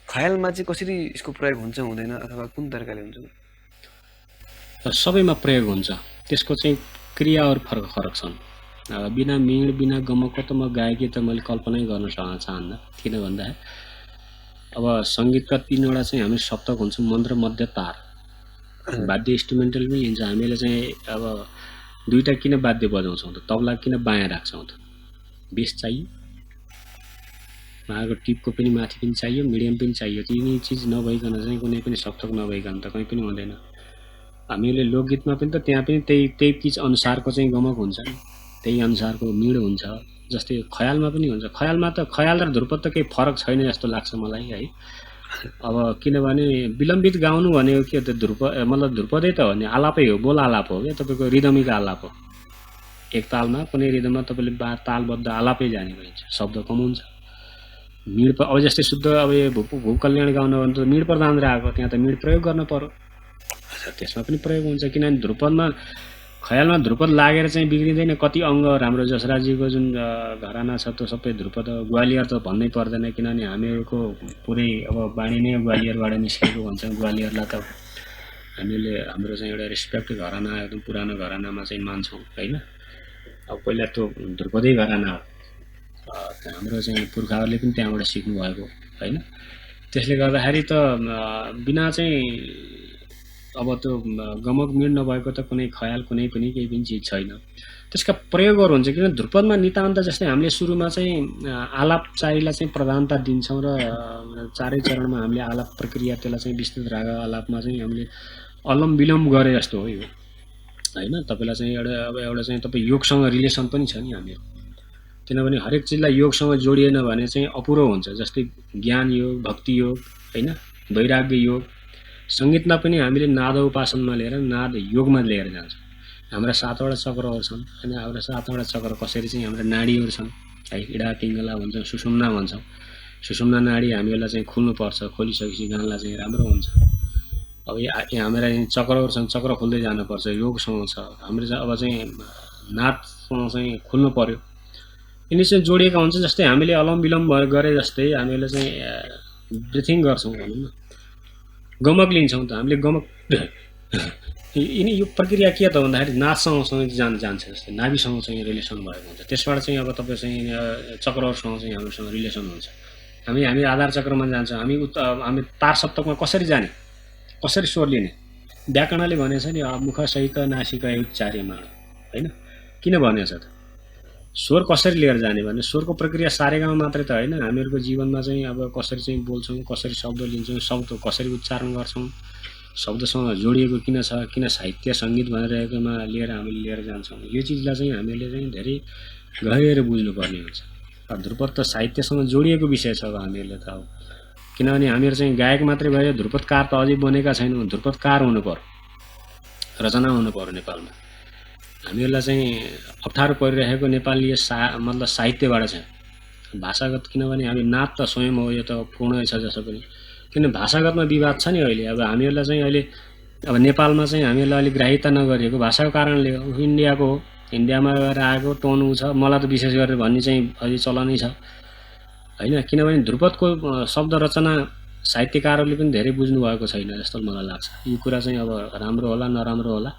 ख्यालमा चाहिँ कसरी यसको प्रयोग हुन्छ हुँदैन अथवा कुन तरिकाले हुन्छ? सबैमा प्रयोग हुन्छ, त्यसको चाहिँ क्रियाहरू फरक फरक छन्। बिना मिड बिना गमकको त म गायकी त मैले कल्पनै गर्न चाहन्न। किन भन्दाखेरि अब सङ्गीतका 3वटा चाहिँ हामी सप्तक हुन्छ, मन्त्र मध्य तार। वाद्य इन्स्ट्रुमेन्टल पनि हुन्छ। हामीले चाहिँ अब 2टा किन वाद्य बजाउँछौँ त? तबला किन बायाँ राख्छौँ त? बेस चाहियो, उहाँको टिपको पनि माथि पनि चाहियो, मिडियम पनि चाहियो। तिनी चिज नभइकन चाहिँ कुनै पनि सप्तक नभइकन त कहीँ पनि हुँदैन। हामीले लोकगीतमा पनि त त्यहाँ पनि त्यही पिच अनुसारको चाहिँ गमक हुन्छ नि, त्यही अनुसारको मिड हुन्छ। जस्तै ख्यालमा पनि हुन्छ। ख्यालमा त ख्याल र ध्रुपद त केही फरक छैन जस्तो लाग्छ मलाई है। अब किनभने विलम्बित गाउनु भनेको के हो त? मतलब ध्रुपदै त हो नि, आलापै हो, बोल आलाप हो क्या, तपाईँको रिदमिक आलाप हो। एक तालमा कुनै रिदममा तपाईँले तालबद्ध आलापै जाने गरिन्छ, शब्द कम हुन्छ। मिड अब जस्तै शुद्ध अब भू कल्याण गाउनु भने त मिड प्रधान रहेको, त्यहाँ त मिड प्रयोग गर्न पर्यो, त्यसमा पनि प्रयोग हुन्छ। किनभने ध्रुपदमा ख्यालमा ध्रुपद लागेर चाहिँ बिग्रिँदैन। कति अङ्ग हाम्रो जसराजीको जुन घराना छ त्यो सबै ध्रुपद। ग्वालियर त भन्नै पर्दैन, किनभने हामीहरूको पुरै अब बाणी नै ग्वालियरबाट निस्केको भन्छ। ग्वालियरलाई त हामीले हाम्रो चाहिँ एउटा रेस्पेक्ट घराना, एकदम पुरानो घरानामा चाहिँ मान्छौँ होइन। अब पहिला त्यो ध्रुपदै घराना हो, हाम्रो चाहिँ पुर्खाहरूले पनि त्यहाँबाट सिक्नु भएको होइन। त्यसले गर्दाखेरि त बिना चाहिँ अब त्यो गमक मिड नभएको त कुनै ख्याल कुनै पनि केही पनि चिज छैन। त्यसका प्रयोगहरू हुन्छ। किन ध्रुपदमा नितान्त जस्तै हामीले सुरुमा चाहिँ आलापचारीलाई चाहिँ प्रधानता दिन्छौँ र 4 चरणमा हामीले आलाप प्रक्रिया, त्यसलाई चाहिँ विस्तृत राग आलापमा चाहिँ हामीले अलम विलम्ब गरे जस्तो हो यो होइन। तपाईँलाई चाहिँ एउटा चाहिँ तपाईँ योगसँग रिलेसन पनि छ नि हामीहरू, किनभने हरेक चिजलाई योगसँग जोडिएन भने चाहिँ अपुरो हुन्छ। जस्तै ज्ञान योग, भक्ति योग होइन, वैराग्य योग। सङ्गीतमा पनि हामीले नाद उपासनमा लिएर नाद योगमा लिएर जान्छौँ। हाम्रा 7वटा चक्रहरू छन् होइन। हाम्रा 7वटा चक्र कसरी चाहिँ हाम्रा नाडीहरू छन् है, इडा पिङ्गला भन्छौँ, सुषुम्ना भन्छौँ। सुषुम्ना नाडी हामीलाई चाहिँ खुल्नुपर्छ, खोलिसकेपछि गानलाई चाहिँ राम्रो हुन्छ। अब हाम्रा चक्रहरू छन्, चक्र खुल्दै जानुपर्छ, योगसँग छ। हाम्रो चाहिँ अब चाहिँ नादसँग चाहिँ खुल्नु पर्यो, यिनी चाहिँ जोडिएका हुन्छ। जस्तै हामीले अलम विलम्ब गरे जस्तै हामीले चाहिँ ब्रिथिङ गर्छौँ भनौँ न, गमक लिन्छौँ त हामीले। गमक यिनी यो प्रक्रिया के त भन्दाखेरि नादसँग जान्छ। जस्तै नाभिसँग चाहिँ रिलेसन भएको हुन्छ। त्यसबाट चाहिँ अब तपाईँ चाहिँ चक्रहरूसँग चाहिँ हामीसँग रिलेसन हुन्छ। हामी आधार चक्रमा जान्छौँ। हामी तार सप्तकमा कसरी जाने, कसरी स्वर लिने? व्याकरणले भनेछ नि, मुखसहित नासिका उच्चार्यमा होइन। किन भनेछ त? स्वर कसरी लिएर जाने भने स्वरको प्रक्रिया सारेगामा मात्रै त होइन, हामीहरूको जीवनमा चाहिँ अब कसरी चाहिँ बोल्छौँ, कसरी शब्द लिन्छौँ, शब्द कसरी उच्चारण गर्छौँ, शब्दसँग जोडिएको किन छ, किन साहित्य सङ्गीत भनिरहेकोमा लिएर हामीले लिएर जान्छौँ। यो चिजलाई चाहिँ हामीले चाहिँ धेरै गहिरो बुझ्नुपर्ने हुन्छ। ध्रुपद त साहित्यसँग जोडिएको विषय छ। अब हामीहरूले त अब किनभने हामीहरू चाहिँ गायक मात्रै भयो, ध्रुपदकार त अझै बनेका छैनौँ। ध्रुपदकार हुनु पर्यो, रचना हुनु पर्यो। नेपालमा हामीहरूलाई चाहिँ अप्ठ्यारो परिरहेको नेपाली मतलब साहित्यबाट चाहिँ भाषागत, किनभने हामी नाद त स्वयं हो, यो त पूर्ण छ जसो पनि। किन भाषागतमा विवाद छ नि अहिले। अब हामीहरूलाई चाहिँ अहिले अब नेपालमा चाहिँ हामीहरूलाई अलिक ग्राह्यता नगरिएको भाषाको कारणले हो। इन्डियाको हो, इन्डियामा गएर आएको टोन छ। मलाई त विशेष गरेर भन्ने चाहिँ अझै चलनै छ होइन। किनभने ध्रुपदको शब्द रचना साहित्यकारहरूले पनि धेरै बुझ्नु भएको छैन जस्तो मलाई लाग्छ। यो कुरा चाहिँ अब राम्रो होला नराम्रो होला,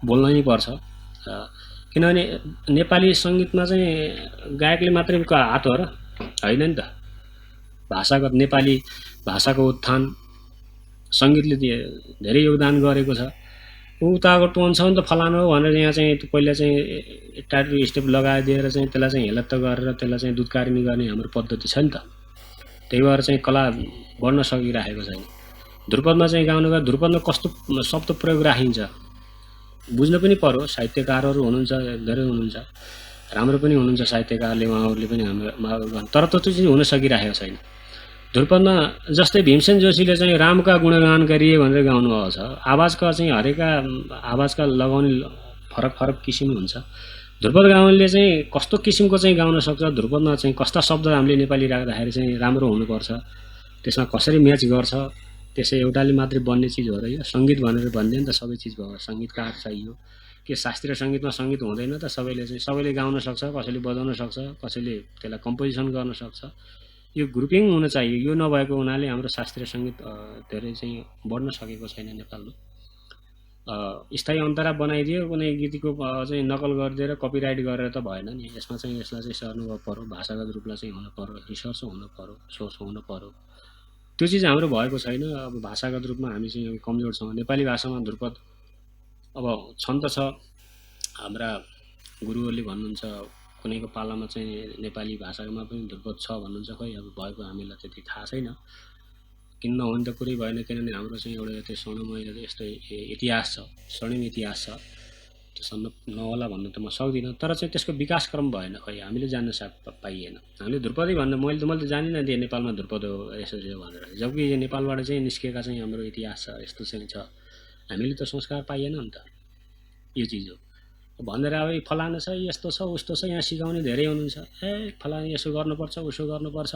बोल्नै पर्छ। किनभने नेपाली सङ्गीतमा चाहिँ गायकले मात्रै हात हो र होइन नि त। भाषागत नेपाली भाषाको उत्थान सङ्गीतले धेरै योगदान गरेको छ। उताको टोन छ नि त फलानु हो भनेर यहाँ चाहिँ पहिला चाहिँ टाइटल स्टेप लगाइदिएर चाहिँ त्यसलाई चाहिँ हेलत्त गरेर त्यसलाई चाहिँ दुधकारिनी गर्ने हाम्रो पद्धति छ नि त। त्यही भएर चाहिँ कला बढ्न सकिरहेको छैन। ध्रुपदमा चाहिँ गाउनुको ध्रुपदमा कस्तो शब्द प्रयोग राखिन्छ बुझ्न पनि पर्यो। साहित्यकारहरू हुनुहुन्छ, धेरै हुनुहुन्छ, राम्रो पनि हुनुहुन्छ साहित्यकारले, उहाँहरूले पनि हाम्रो तर त्यो चाहिँ हुन सकिरहेको छैन। ध्रुपदमा जस्तै भीमसेन जोशीले चाहिँ रामका गुणगान गरिए भनेर गाउनु भएको छ। आवाजका चाहिँ हरेका आवाजका लगाउने फरक फरक किसिम हुन्छ। ध्रुपद गाउनेले चाहिँ कस्तो किसिमको चाहिँ गाउन सक्छ, ध्रुपदमा चाहिँ कस्ता शब्द हामीले नेपाली राख्दाखेरि चाहिँ राम्रो हुनुपर्छ, त्यसमा कसरी म्याच गर्छ, त्यसै एउटाले मात्रै बन्ने चिज हो र यो। सङ्गीत भनेर भन्दैन त, सबै चिज भयो। सङ्गीतकार चाहियो, के शास्त्रीय सङ्गीतमा सङ्गीत हुँदैन त सबैले गाउन सक्छ, कसैले बजाउन सक्छ, कसैले त्यसलाई कम्पोजिसन गर्न सक्छ। यो ग्रुपिङ हुन चाहियो। यो नभएको हुनाले हाम्रो शास्त्रीय सङ्गीत धेरै चाहिँ बढ्न सकेको छैन नेपालमा। स्थायी अन्तरा बनाइदियो कुनै गीतको चाहिँ नकल गरिदिएर कपिराइट गरेर त भएन नि। यसमा चाहिँ यसलाई चाहिँ सर्नु पर्यो, भाषागत रूपलाई चाहिँ हुनु पर्यो, रिसर्च हुनु पर्यो, सोच हुनु पर्यो। त्यो चिज हाम्रो भएको छैन। अब भाषागत रूपमा हामी चाहिँ कमजोर छौँ। नेपाली भाषामा ध्रुपद अब छन् त छ, हाम्रा गुरुहरूले भन्नुहुन्छ कुनैको पालामा चाहिँ नेपाली भाषामा पनि ध्रुपद छ भन्नुहुन्छ। खै अब भएको हामीलाई त्यति थाहा छैन, किन नहुने त कुरै भएन। किनभने हाम्रो चाहिँ एउटा यस्तै स्वर्णमय यस्तो इतिहास छ, स्वर्णिम इतिहास छ, त्यो सन्न नहोला भन्नु त म सक्दिनँ। तर चाहिँ त्यसको विकासक्रम भएन, खै हामीले जान्न पाइएन। हामीले ध्रुपदै भन्दा मैले त जानिनँ थिएँ नेपालमा ध्रुपद हो यसरी हो भनेर। जबकि नेपालबाट चाहिँ निस्केका चाहिँ हाम्रो इतिहास छ, यस्तो चाहिँ छ। हामीले त संस्कार पाइएन नि त। यो चिज हो भनेर अब फलाना छ, यस्तो छ, उस्तो छ, यहाँ सिकाउने धेरै हुनुहुन्छ। फलाना यसो गर्नुपर्छ, उसो गर्नुपर्छ,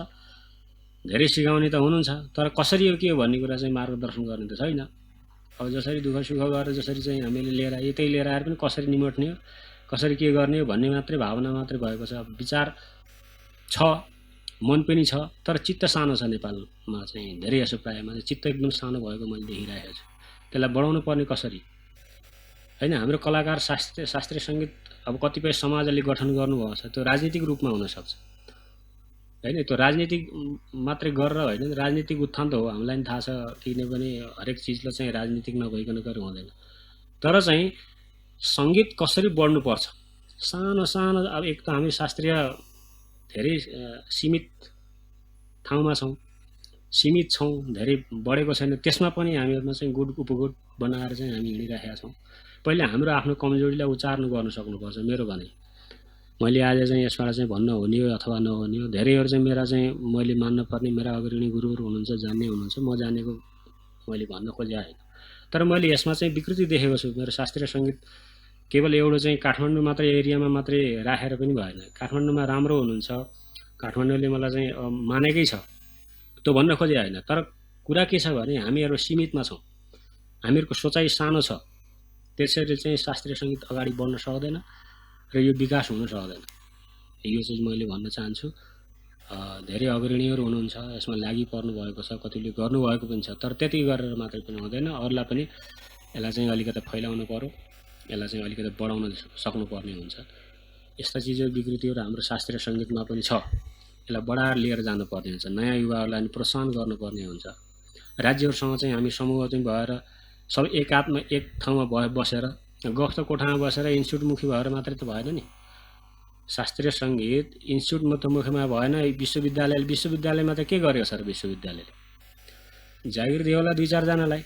धेरै सिकाउने त हुनुहुन्छ। तर कसरी हो के हो भन्ने कुरा चाहिँ मार्गदर्शन गर्ने त छैन। अब जसरी दुःख सुख गरेर जसरी चाहिँ हामीले लिएर त्यही लिएर आएर पनि कसरी निमट्ने हो, कसरी के गर्ने हो भन्ने मात्रै भावना मात्रै भएको छ। अब विचार छ, मन पनि छ, तर चित्त सानो छ। नेपालमा चाहिँ धेरै जसो प्रायमा चित्त एकदम सानो भएको मैले देखिरहेको छु। त्यसलाई बढाउनु पर्ने कसरी होइन। हाम्रो कलाकार शास्त्रीय सङ्गीत अब कतिपय समाजले गठन गर्नुभएको छ, त्यो राजनीतिक रूपमा हुनसक्छ होइन। त्यो राजनीतिक मात्रै गरेर होइन, राजनीतिक उत्थान त हो, हामीलाई पनि थाहा छ। किनभने हरेक चिजलाई चाहिँ राजनीतिक नभइकन गएर हुँदैन। तर चाहिँ सङ्गीत कसरी बढ्नुपर्छ, सानो सानो। अब एक त हामी शास्त्रीय धेरै सीमित ठाउँमा छौँ, सीमित छौँ, धेरै बढेको छैन। त्यसमा पनि हामीहरूमा चाहिँ गुड उपगुड बनाएर चाहिँ हामी हिँडिरहेका छौँ। पहिले हाम्रो आफ्नो कमजोरीलाई उच्चारण गर्न सक्नुपर्छ। मेरो भनाइ मैले आज चाहिँ यसबाट चाहिँ भन्न हुने हो अथवा नहुने हो। धेरैहरू चाहिँ मेरा चाहिँ मैले मान्न पर्ने मेरा अग्रणी गुरुहरू हुनुहुन्छ, जान्ने हुनुहुन्छ। म जानेको मैले भन्न खोजे होइन। तर मैले यसमा चाहिँ विकृति देखेको छु। मेरो शास्त्रीय सङ्गीत केवल एउटा चाहिँ काठमाडौँ मात्रै एरियामा मात्रै राखेर पनि भएन। काठमाडौँमा राम्रो हुनुहुन्छ, काठमाडौँले मलाई चाहिँ मानेकै छ, त्यो भन्न खोजे होइन। तर कुरा के छ भने हामीहरू सीमितमा छौँ, हामीहरूको सोचाइ सानो छ। त्यसरी चाहिँ शास्त्रीय सङ्गीत अगाडि बढ्न सक्दैन र यो विकास हुन सक्दैन। यो चाहिँ मैले भन्न चाहन्छु। धेरै अग्रणीहरू हुनुहुन्छ, यसमा लागि पर्नु भएको छ, कतिले गर्नुभएको पनि छ। तर त्यति गरेर मात्रै पनि हुँदैन, अरूलाई पनि यसलाई चाहिँ अलिकति फैलाउनु पर्यो, यसलाई चाहिँ अलिकति बढाउन सक्नुपर्ने हुन्छ। यस्ता चिजहरू विकृतिहरू हाम्रो शास्त्रीय सङ्गीतमा पनि छ। यसलाई बढाएर लिएर जानुपर्ने हुन्छ, नयाँ युवाहरूलाई पनि प्रोत्साहन गर्नुपर्ने हुन्छ। राज्यहरूसँग चाहिँ हामी समूह चाहिँ भएर सब एक ठाउँमा बसेर गफ त कोठामा बसेर इन्स्टिट्युटमुखी भएर मात्रै त भएन नि। शास्त्रीय सङ्गीत इन्स्टिट्युटमुखीमा भएन। विश्वविद्यालयमा त के गरेको छ र विश्वविद्यालयले? जागिर दियो होला 2-4जनालाई।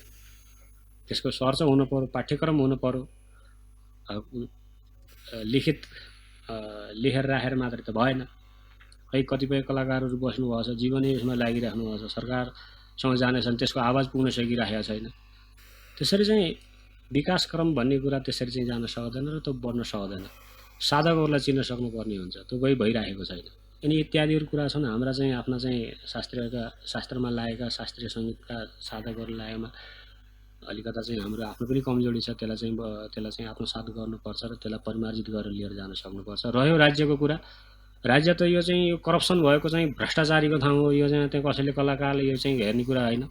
त्यसको सर्च हुनु पर्यो, पाठ्यक्रम हुनु पर्यो, लिखित लेखेर राखेर मात्रै त भएन। खै कतिपय कलाकारहरू बस्नुभएको छ, जीवनै यसमा लागिराख्नु भएको छ, सरकारसँग जानेछन्, त्यसको आवाज पुग्न सकिरहेको छैन। त्यसरी चाहिँ विकासक्रम भन्ने कुरा त्यसरी चाहिँ जान सक्दैन र त्यो बढ्न सक्दैन। साधकहरूलाई चिन्न सक्नुपर्ने हुन्छ, त्यो भइरहेको छैन। अनि इत्यादिहरू कुरा छन्। हाम्रा चाहिँ आफ्ना चाहिँ शास्त्रमा लागेका शास्त्रीय सङ्गीतका साधकहरू लागेमा अलिकता चाहिँ हाम्रो आफ्नो पनि कमजोरी छ। त्यसलाई चाहिँ आत्मसात गर्नुपर्छ र त्यसलाई परिमार्जित गरेर लिएर जान सक्नुपर्छ। रह्यो राज्यको कुरा, राज्य त यो चाहिँ यो करप्सन भएको चाहिँ भ्रष्टाचारीको ठाउँ हो। यो चाहिँ कसैले कलाकारले यो चाहिँ हेर्ने कुरा होइन।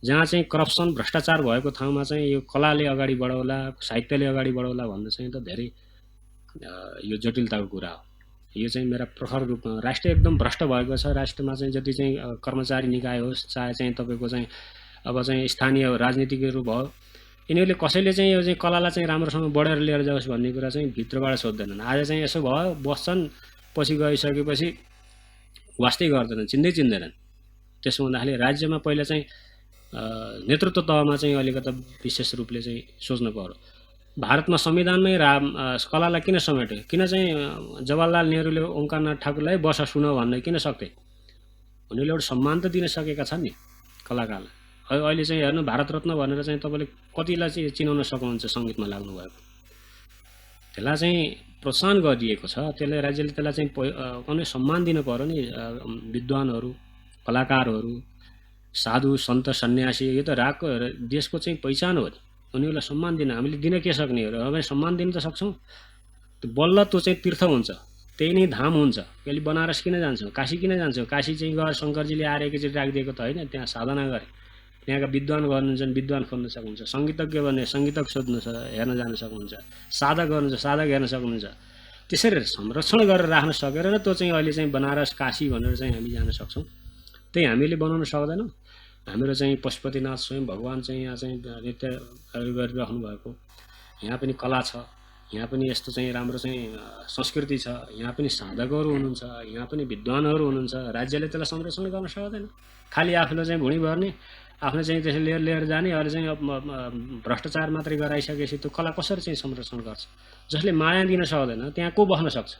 जहाँ चाहिँ करप्सन भ्रष्टाचार भएको ठाउँमा चाहिँ यो कलाले अगाडि बढाउला, साहित्यले अगाडि बढाउला भन्ने चाहिँ त धेरै यो जटिलताको कुरा हो। यो चाहिँ मेरा प्रखर रूपमा राष्ट्र एकदम भ्रष्ट भएको छ। राष्ट्रमा चाहिँ जति चाहिँ कर्मचारी निकाय होस्, चाहे चाहिँ तपाईँको चाहिँ अब चाहिँ स्थानीय राजनीतिकहरू भयो, यिनीहरूले कसैले चाहिँ यो चाहिँ कलालाई चाहिँ राम्रोसँग बढेर लिएर जाओस् भन्ने कुरा चाहिँ भित्रबाट सोध्दैनन्। आज चाहिँ यसो भयो, बस्छन्, पछि गइसकेपछि वास्तै गर्दैनन्, चिन्दैनन्। त्यसो हुँदाखेरि राज्यमा पहिला चाहिँ नेतृत्व तहमा चाहिँ अलिकता विशेष रूपले चाहिँ सोच्नु पर्यो। भारतमा संविधानमै कलालाई किन समेट्यो? किन चाहिँ जवाहरलाल नेहरूले ओंकारनाथ ठाकुरलाई बस सुन भन्ने किन सक्थे? उनीहरूले एउटा सम्मान त दिन सकेका छन् नि कलाकारलाई। अहिले चाहिँ हेर्नु, भारत रत्न भनेर चाहिँ तपाईँले कतिलाई चाहिँ चिनाउन सक्नुहुन्छ सङ्गीतमा लाग्नुभएको? त्यसलाई चाहिँ प्रोत्साहन गरिएको छ। त्यसलाई राज्यले त्यसलाई चाहिँ कुनै सम्मान दिनु पर्यो नि। विद्वानहरू, कलाकारहरू, साधु सन्त सन्यासी, यो त देशको चाहिँ पहिचान हो नि। उनीहरूलाई सम्मान दिन हामीले दिन के सक्ने हो र? अब सम्मान दिन त सक्छौँ। त्यो बल्ल त्यो चाहिँ तीर्थ हुन्छ, त्यही नै धाम हुन्छ। कहिले बनारस किन जान्छौँ, काशी किन जान्छौँ? काशी चाहिँ गएर शङ्करजीले आएर एकैचोटि राखिदिएको त होइन, त्यहाँ साधना गरे। त्यहाँका विद्वान गर्नुहुन्छ भने विद्वान खोज्न सक्नुहुन्छ, सङ्गीतज्ञ भने सङ्गीतज्ञ सोध्नु हेर्न जान सक्नुहुन्छ, साधक गर्नुहुन्छ साधक हेर्न सक्नुहुन्छ। त्यसरी संरक्षण गरेर राख्न सकेर न त्यो चाहिँ अहिले चाहिँ बनारस काशी भनेर चाहिँ हामी जान सक्छौँ। त्यही हामीले बनाउन सक्दैनौँ। हाम्रो चाहिँ पशुपतिनाथ स्वयं भगवान् चाहिँ यहाँ चाहिँ नृत्य गरिराख्नु भएको, यहाँ पनि कला छ, यहाँ पनि यस्तो चाहिँ राम्रो चाहिँ संस्कृति छ, यहाँ पनि साधकहरू हुनुहुन्छ, यहाँ पनि विद्वानहरू हुनुहुन्छ। राज्यले त्यसलाई संरक्षण गर्न सक्दैन। खालि आफूलाई चाहिँ भुँडी भर्ने, आफूले चाहिँ त्यसरी लिएर लिएर जाने, अरू चाहिँ भ्रष्टाचार मात्रै गराइसकेपछि त्यो कला कसरी चाहिँ संरक्षण गर्छ? जसले माया दिन सक्दैन त्यहाँ को बस्न सक्छ?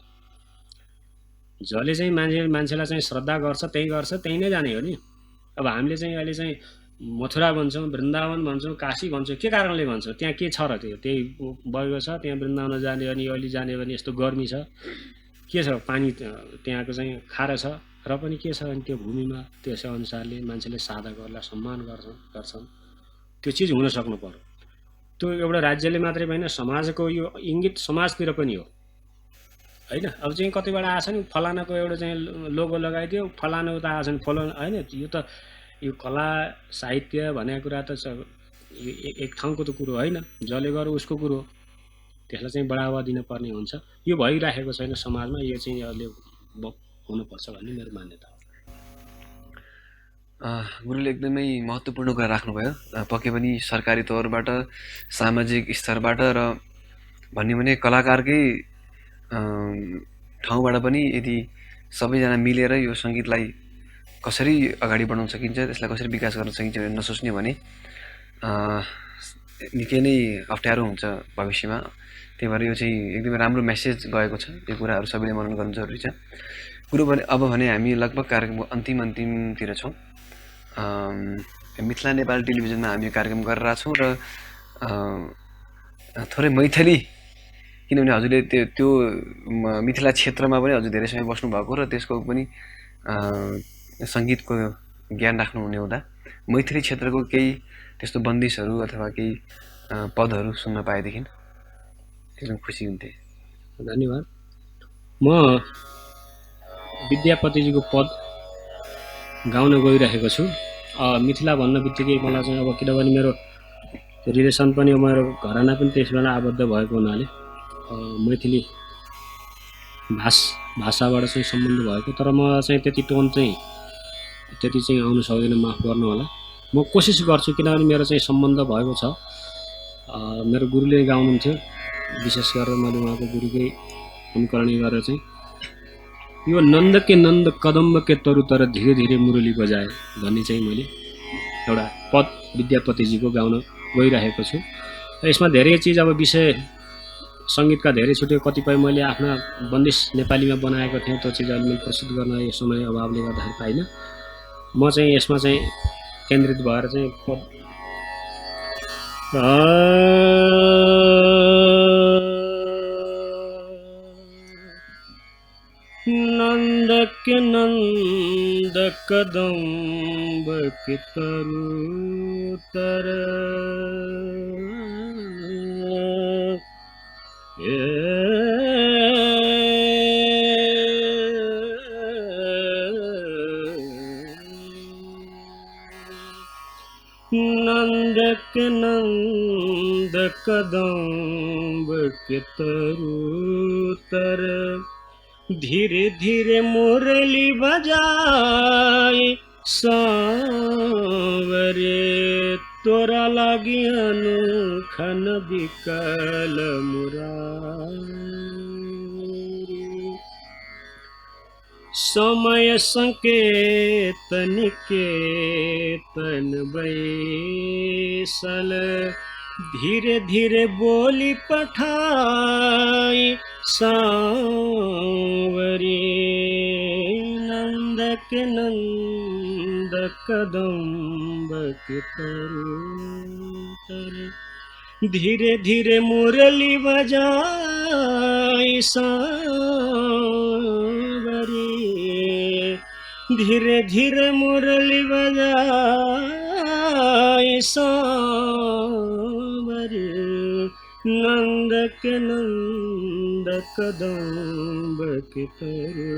जसले चाहिँ मान्छेलाई चाहिँ श्रद्धा गर्छ त्यही गर्छ, त्यही नै जाने हो नि। अब हामीले चाहिँ अहिले चाहिँ मथुरा भन्छौँ, वृन्दावन भन्छौँ, काशी भन्छौँ, के कारणले भन्छौँ? त्यहाँ के छ र? त्यही बगेको छ। त्यहाँ वृन्दावन जाने भने अहिले जाने भने यस्तो गर्मी छ, के छ? पानी त्यहाँको चाहिँ खारो छ र पनि के छ भने त्यो भूमिमा त्यसै अनुसारले मान्छेले साधकहरूलाई सम्मान गर्छन्। त्यो चिज हुन सक्नु पर्यो। त्यो एउटा राज्यले मात्रै होइन, समाजको यो इङ्गित समाजतिर पनि हो होइन। अब चाहिँ कतिबाट आएछ नि, फलानाको एउटा चाहिँ लोगो लगाइदियो, फलाना उता आएछ नि फलाना होइन। यो कला साहित्य भनेको कुरा त एक ठाउँको त कुरो होइन, जसले गर्यो उसको कुरो, त्यसलाई चाहिँ बढावा दिनुपर्ने हुन्छ। यो भइराखेको छैन समाजमा, यो चाहिँ अहिले हुनुपर्छ भन्ने मेरो मान्यता हो। गुरुले एकदमै महत्त्वपूर्ण कुरा राख्नुभयो। पक्कै पनि सरकारी तौरबाट, सामाजिक स्तरबाट र भन्यो भने कलाकारकै ठाउँबाट पनि यदि सबैजना मिलेर यो सङ्गीतलाई कसरी अगाडि बढाउन सकिन्छ, त्यसलाई कसरी विकास गर्न सकिन्छ भनेर नसोच्ने भने निकै नै अप्ठ्यारो हुन्छ भविष्यमा। त्यही भएर यो चाहिँ एकदमै राम्रो मेसेज गएको छ। यो कुराहरू सबैले मनन गर्नु जरुरी छ। कुरो भने अब भने हामी लगभग कार्यक्रमको अन्तिमतिर छौँ। मिथिला नेपाल टेलिभिजनमा हामी यो कार्यक्रम गरिरहेको छौँ र थोरै मैथिली, किनभने हजुरले त्यो मिथिला क्षेत्रमा पनि हजुर धेरै समय बस्नुभएको र त्यसको पनि सङ्गीतको ज्ञान राख्नुहुने हुँदा मैथिली क्षेत्रको केही त्यस्तो बन्दिसहरू अथवा केही पदहरू सुन्न पाएदेखि एकदम खुसी हुन्थे। धन्यवाद। म विद्यापतिजीको पद गाउन गइरहेको छु। मिथिला भन्न बित्तिकै मलाई चाहिँ अब किनभने मेरो रिलेसन पनि, मेरो घराना पनि त्यसबाट आबद्ध भएको हुनाले मैथिली भाषाबाट चाहिँ सम्बन्ध भएको, तर म चाहिँ त्यति टोन चाहिँ त्यति चाहिँ आउनु सक्दैन, माफ गर्नु होला। म कोसिस गर्छु, किनभने मेरो चाहिँ सम्बन्ध भएको छ। मेरो गुरुले गाउनुहुन्थ्यो, विशेष गरेर मैले उहाँको गुरुकै अनुकरणीय गरेर चाहिँ यो नन्द के नन्द कदम्ब के तरु तर धीरे धीरे मुरली बजाए भन्ने चाहिँ मैले एउटा पद विद्यापतिजीको गाउन गइरहेको छु। यसमा धेरै चिज, अब विषय सङ्गीतका धेरै छुट्यो, कतिपय मैले आफ्ना बन्दिस नेपालीमा बनाएको थिएँ, त्यो चिज अहिले मैले प्रस्तुत गर्न यो समय अभावले गर्दाखेरि पाइनँ। म चाहिँ यसमा चाहिँ केन्द्रित भएर चाहिँ नन्द के नन्द कदम्ब के तरु तर नंद के नंद कदम्ब के तरु तर धीरे धीरे मुरली बजाए सांवरे तोरा लागी अनुखन बिकल मुरारी समय संकेत निकेतन बैसल धीरे धीरे बोली पठाई सांवरी नंद के नंद कदम्ब के तर धीरे धीरे मुरली बजाई सांवरी धीरे धीरे मुरली बजाई सांवरी नंद के नंद कदम्ब के तरु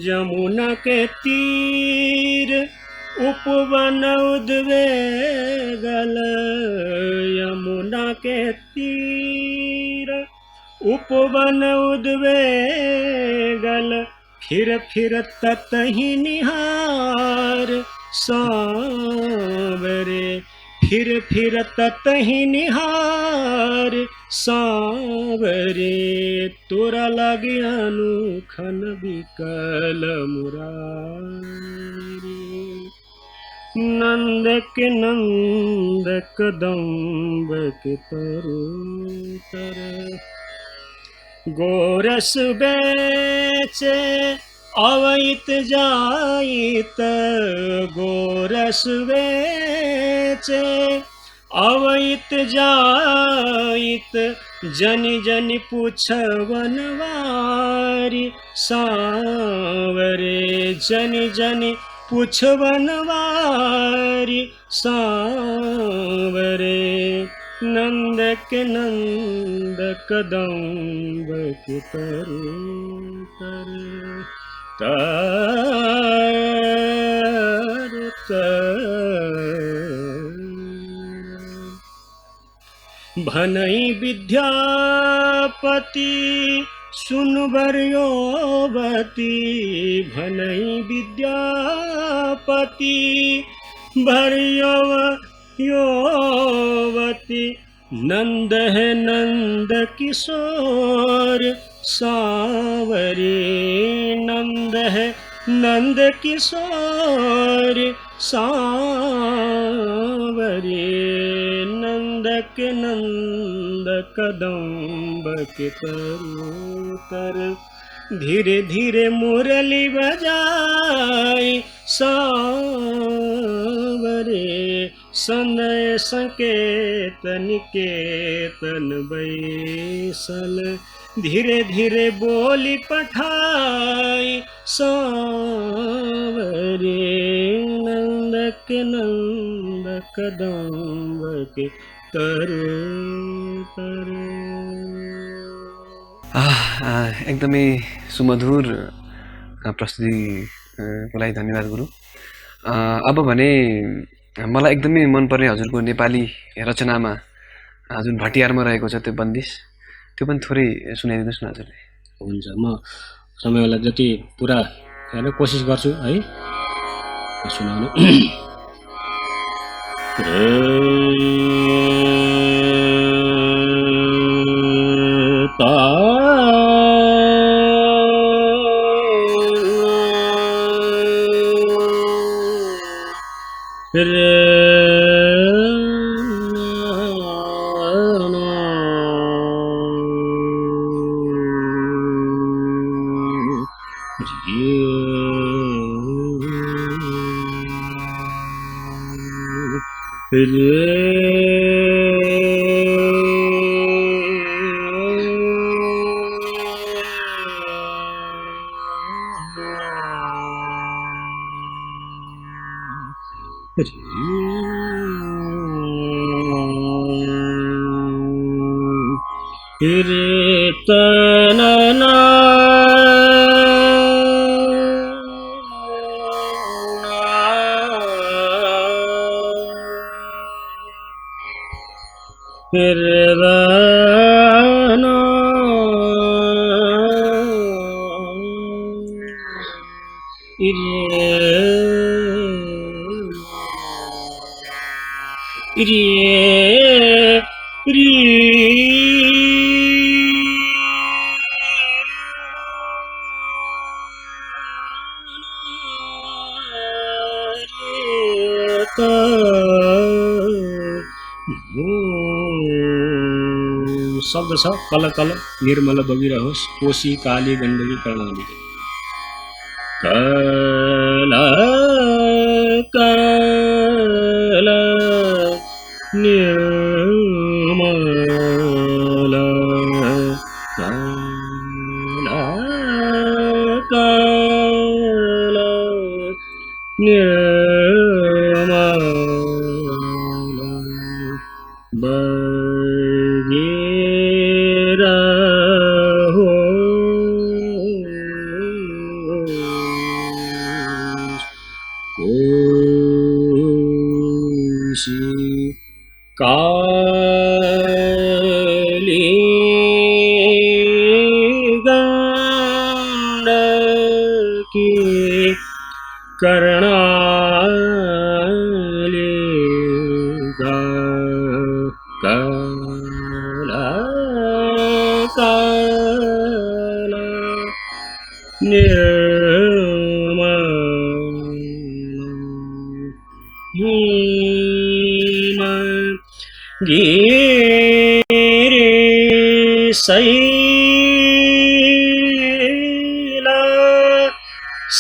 जमुना के तीर उपवन उद्वेगल, यमुना के तीर उपवन उद्वेगल, फिर ततहि निहार सांवरे, फिर ततहि निहार सांवरे, तोरा लगे अनुखन बिकल मुरारी। नंद के नंद कदम्ब के तरु तर, गोरस बेचे अवैत जाइत, गोरस बेचे अवैत जाइत, जनि जनि पुछवनवारी सांवरे, जनि जनि पुछवनवारी सांवरे। नंद के नंद कदम्ब के तरु तर, तरु तर। भनई विद्यापति सुन बरयोवती, भनई विद्यापति बरयोवती, नंद है नंद किशोर सांवरे, नंद है नंद किशोर सांवरे। नंद के नंद कदम्ब के तरु तर, धीरे धीरे मुरली बजाई सांवरे, सनय संकेत निकेतन बैसल, धीरे धीरे बोली पठाई सांवरे। नंद के नंद कदम्ब के तरु तरु। एकदमै सुमधुर प्रस्तुतिको लागि धन्यवाद गुरु। अब भने मलाई एकदमै मनपर्ने हजुरको नेपाली रचनामा जुन भटियारमा रहेको छ त्यो बन्दिस, त्यो पनि थोरै सुनाइदिनुहोस् न हजुरले। हुन्छ, म समयलाई जति पुरा हेर्न कोसिस गर्छु है सुनाउनु। तनना शब्द छ, कल कल निर्मल बगिरहोस्, कोशी काली गण्डकी कर्णाली। कल कल निर्मल निर्मल बगेर होस्, कोशी काली गण्डकी कर्णाली काला काला निर्मल गिरिशैल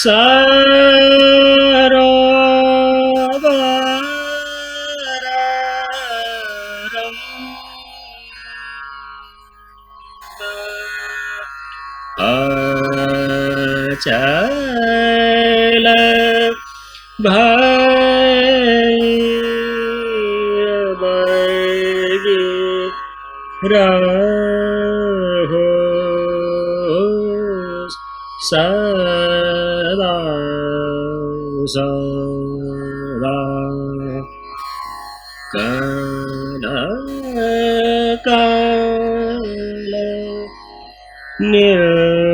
सरोवर अचल भैरवगे रहोस् सदा सदा काला काला निर्मल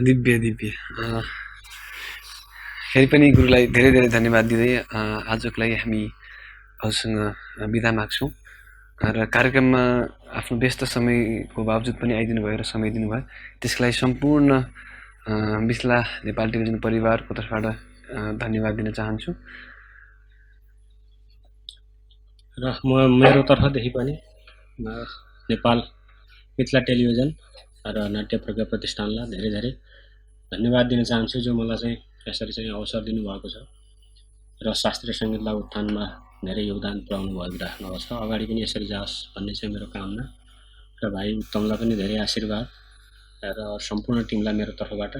दिव्य दिव्य फेरि पनि गुरुलाई धेरै धेरै धन्यवाद दिँदै आजको लागि हामी हजुरसँग बिदा माग्छौँ र कार्यक्रममा आफ्नो व्यस्त समयको बावजुद पनि आइदिनु भयो र समय दिनुभयो त्यसको लागि सम्पूर्ण बिस्ला नेपाल टेलिभिजन परिवारको तर्फबाट धन्यवाद दिन चाहन्छु र मेरो तर्फदेखि पनि नेपाल मिथिला टेलिभिजन र नाट्य प्रज्ञा प्रतिष्ठानलाई धेरै धेरै धन्यवाद दिन चाहन्छु जो मलाई चाहिँ यसरी चाहिँ अवसर दिनुभएको छ र शास्त्रीय सङ्गीतलाई उत्थानमा धेरै योगदान पुर्याउनु भएको राख्नुभएको छ अगाडि पनि यसरी जाओस् भन्ने चाहिँ मेरो कामना र भाइ उत्तमलाई पनि धेरै आशीर्वाद र सम्पूर्ण टिमलाई मेरो तर्फबाट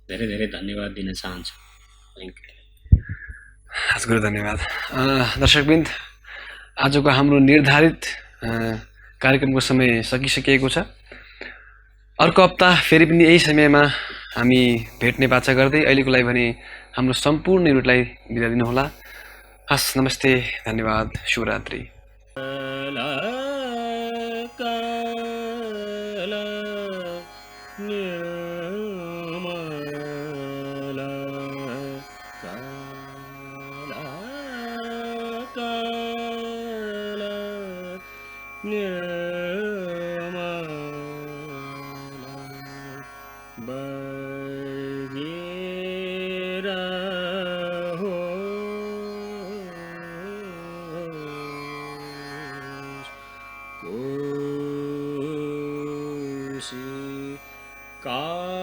धेरै धेरै धन्यवाद दिन चाहन्छु थ्याङ्क यू हजुर धन्यवाद दर्शकवृन्द आजको हाम्रो निर्धारित कार्यक्रमको समय सकिसकेको छ अर्को हप्ता फेरि पनि यही समयमा हामी भेट्ने बाचा गर्दै अहिलेको लागि भने हाम्रो सम्पूर्ण युनिटलाई बिदा दिनुहोला हस् नमस्ते धन्यवाद शुभरात्रि का